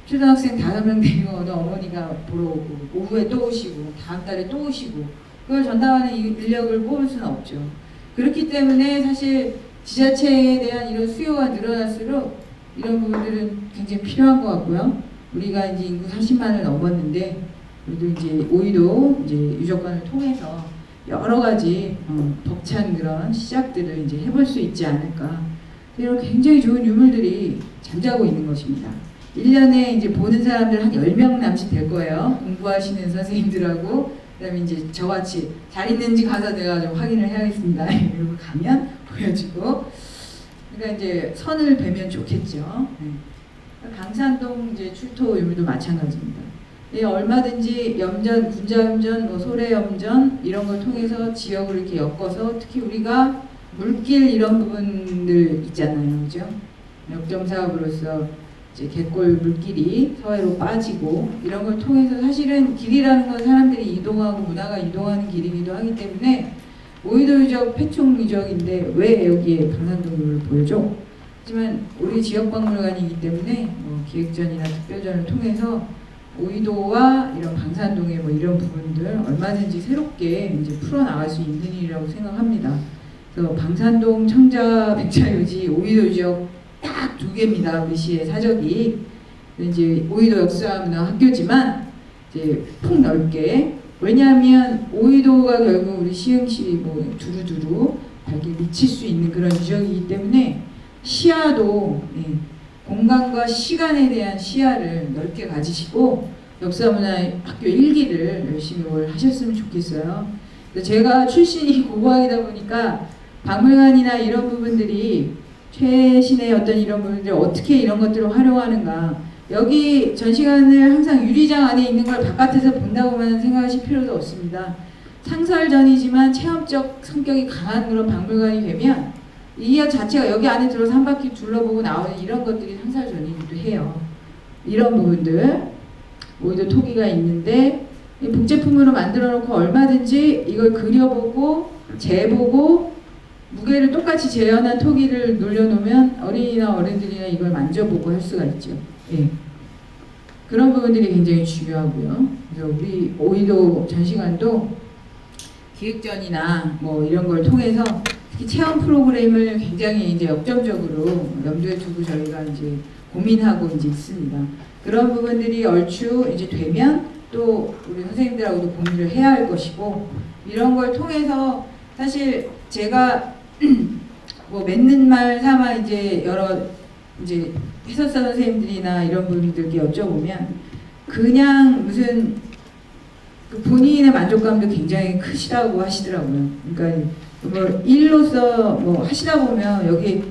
초등학생 5명 데리고 어느 어머니가 보러 오고 오후에 또 오시고 다음 달에 또 오시고 그걸 전담하는 인력을 뽑을 수는 없죠. 그렇기 때문에 사실 지자체에 대한 이런 수요가 늘어날수록 이런 부분들은 굉장히 필요한 것 같고요. 우리가 이제 인구 40만을 넘었는데 우리도 이제 오이도 이제 유적관을 통해서 여러 가지 벅찬 그런 시작들을 이제 해볼 수 있지 않을까. 이런 굉장히 좋은 유물들이 잠자고 있는 것입니다. 1년에 이제 보는 사람들 한 10명 남짓 될 거예요. 공부하시는 선생님들하고 그다음에 이제 저같이 잘 있는지 가서 내가 좀 확인을 해야겠습니다. 이러고 가면 보여주고 그러니까 이제 선을 뵈면 좋겠죠. 네. 강산동 이제 출토 유물도 마찬가지입니다. 예, 얼마든지 염전, 군자염전, 뭐 소래염전 이런 걸 통해서 지역을 이렇게 엮어서 특히 우리가 물길 이런 부분들 있잖아요, 그죠? 역점 사업으로서 이제 갯골 물길이 서해로 빠지고 이런 걸 통해서 사실은 길이라는 건 사람들이 이동하고 문화가 이동하는 길이기도 하기 때문에 오이도 유적 폐총 유적인데 왜 여기에 강산동을 보여줘? 하지만 우리 지역박물관이기 때문에 뭐 기획전이나 특별전을 통해서 오이도와 이런 강산동의 뭐 이런 부분들 얼마든지 새롭게 이제 풀어나갈 수 있는 일이라고 생각합니다. 그래서 방산동, 청자, 백자유지, 오이도 지역 딱 2개입니다. 우리 시의 사적이. 이제 오이도 역사문화 학교지만 이제 폭넓게 왜냐하면 오이도가 결국 우리 시흥시 뭐 두루두루 밝게 미칠 수 있는 그런 유적이기 때문에 시야도 공간과 시간에 대한 시야를 넓게 가지시고 역사문화학교 1기를 열심히 하셨으면 좋겠어요. 제가 출신이 고고학이다 보니까 박물관이나 이런 부분들이 최신의 어떤 이런 부분들 어떻게 이런 것들을 활용하는가 여기 전시관을 항상 유리장 안에 있는 걸 바깥에서 본다고만 생각하실 필요도 없습니다. 상설전이지만 체험적 성격이 강한 그런 박물관이 되면 이 자체가 여기 안에 들어서 한 바퀴 둘러보고 나오는 이런 것들이 상설전이기도 해요. 이런 부분들 오히려 토기가 있는데 복제품으로 만들어 놓고 얼마든지 이걸 그려보고 재보고 무게를 똑같이 재현한 토기를 놀려놓으면 어린이나 어른들이나 이걸 만져보고 할 수가 있죠. 예. 그런 부분들이 굉장히 중요하고요. 그래서 우리 오이도 전시관도 기획전이나 뭐 이런 걸 통해서 특히 체험 프로그램을 굉장히 이제 역점적으로 염두에 두고 저희가 이제 고민하고 이제 있습니다. 그런 부분들이 얼추 이제 되면 또 우리 선생님들하고도 공유를 해야 할 것이고 이런 걸 통해서 사실 제가 뭐 맺는 말 삼아 이제 여러 이제 해설사 선생님들이나 이런 분들께 여쭤보면 그냥 무슨 그 본인의 만족감도 굉장히 크시다고 하시더라고요. 그러니까 뭐 일로서 뭐 하시다 보면 여기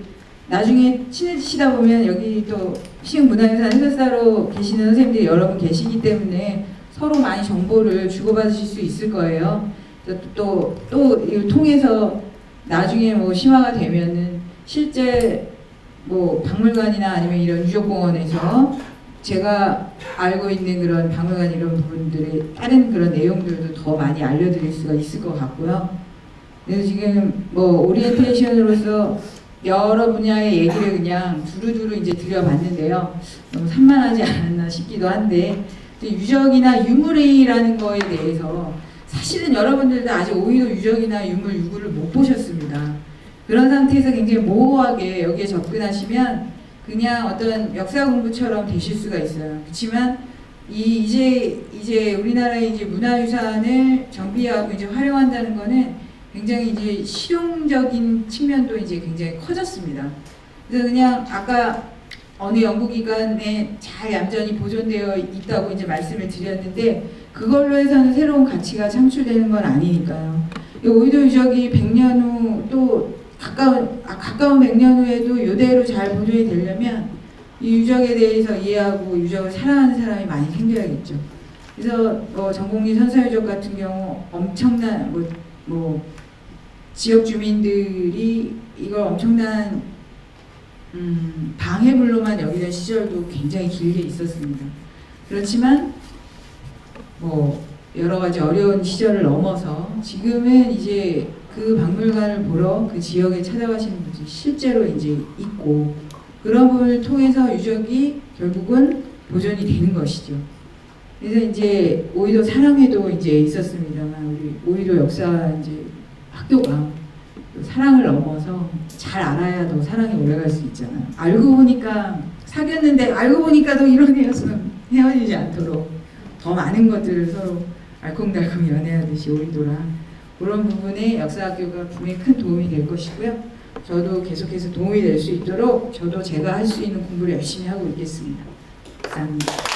나중에 친해지시다 보면 여기 또 시흥문화유산 해설사로 계시는 선생님들이 여러 분 계시기 때문에 서로 많이 정보를 주고받으실 수 있을 거예요. 또 이걸 통해서 나중에 뭐 심화가 되면은 실제 뭐 박물관이나 아니면 이런 유적공원에서 제가 알고 있는 그런 박물관 이런 부분들의 다른 그런 내용들도 더 많이 알려드릴 수가 있을 것 같고요. 그래서 지금 뭐 오리엔테이션으로서 여러 분야의 얘기를 그냥 두루두루 이제 드려봤는데요. 너무 산만하지 않았나 싶기도 한데 유적이나 유물이라는 거에 대해서 사실은 여러분들도 아직 오이도 유적이나 유물 유구를 못 보셨습니다. 그런 상태에서 굉장히 모호하게 여기에 접근하시면 그냥 어떤 역사 공부처럼 되실 수가 있어요. 그렇지만 이제 우리나라의 이제 문화유산을 정비하고 이제 활용한다는 거는 굉장히 이제 실용적인 측면도 이제 굉장히 커졌습니다. 그래서 그냥 아까 어느 연구기관에 잘 얌전히 보존되어 있다고 이제 말씀을 드렸는데 그걸로 해서는 새로운 가치가 창출되는 건 아니니까요. 이 오이도 유적이 100년 후 또 가까운 100년 후에도 이대로 잘 보존이 되려면 이 유적에 대해서 이해하고 유적을 사랑하는 사람이 많이 생겨야겠죠. 그래서 전곡리 선사유적 같은 경우 엄청난 지역 주민들이 이걸 엄청난 방해물로만 여기던 시절도 굉장히 길게 있었습니다. 그렇지만 여러 가지 어려운 시절을 넘어서 지금은 이제 그 박물관을 보러 그 지역에 찾아가시는 분들이 실제로 이제 있고 그런 부분을 통해서 유적이 결국은 보존이 되는 것이죠. 그래서 이제 오이도 사랑회도 이제 있었습니다만 우리 오이도 역사 이제 학교가 사랑을 넘어서 잘 알아야 더 사랑이 올라갈 수 있잖아요. 알고 보니까 사귀었는데 알고 보니까 또 이런 애였으면 헤어지지 않도록 더 많은 것들을 서로 알콩달콩 연애하듯이 오이도랑 그런 부분에 역사학교가 분명히 큰 도움이 될 것이고요. 저도 계속해서 도움이 될 수 있도록 저도 제가 할 수 있는 공부를 열심히 하고 있겠습니다. 감사합니다.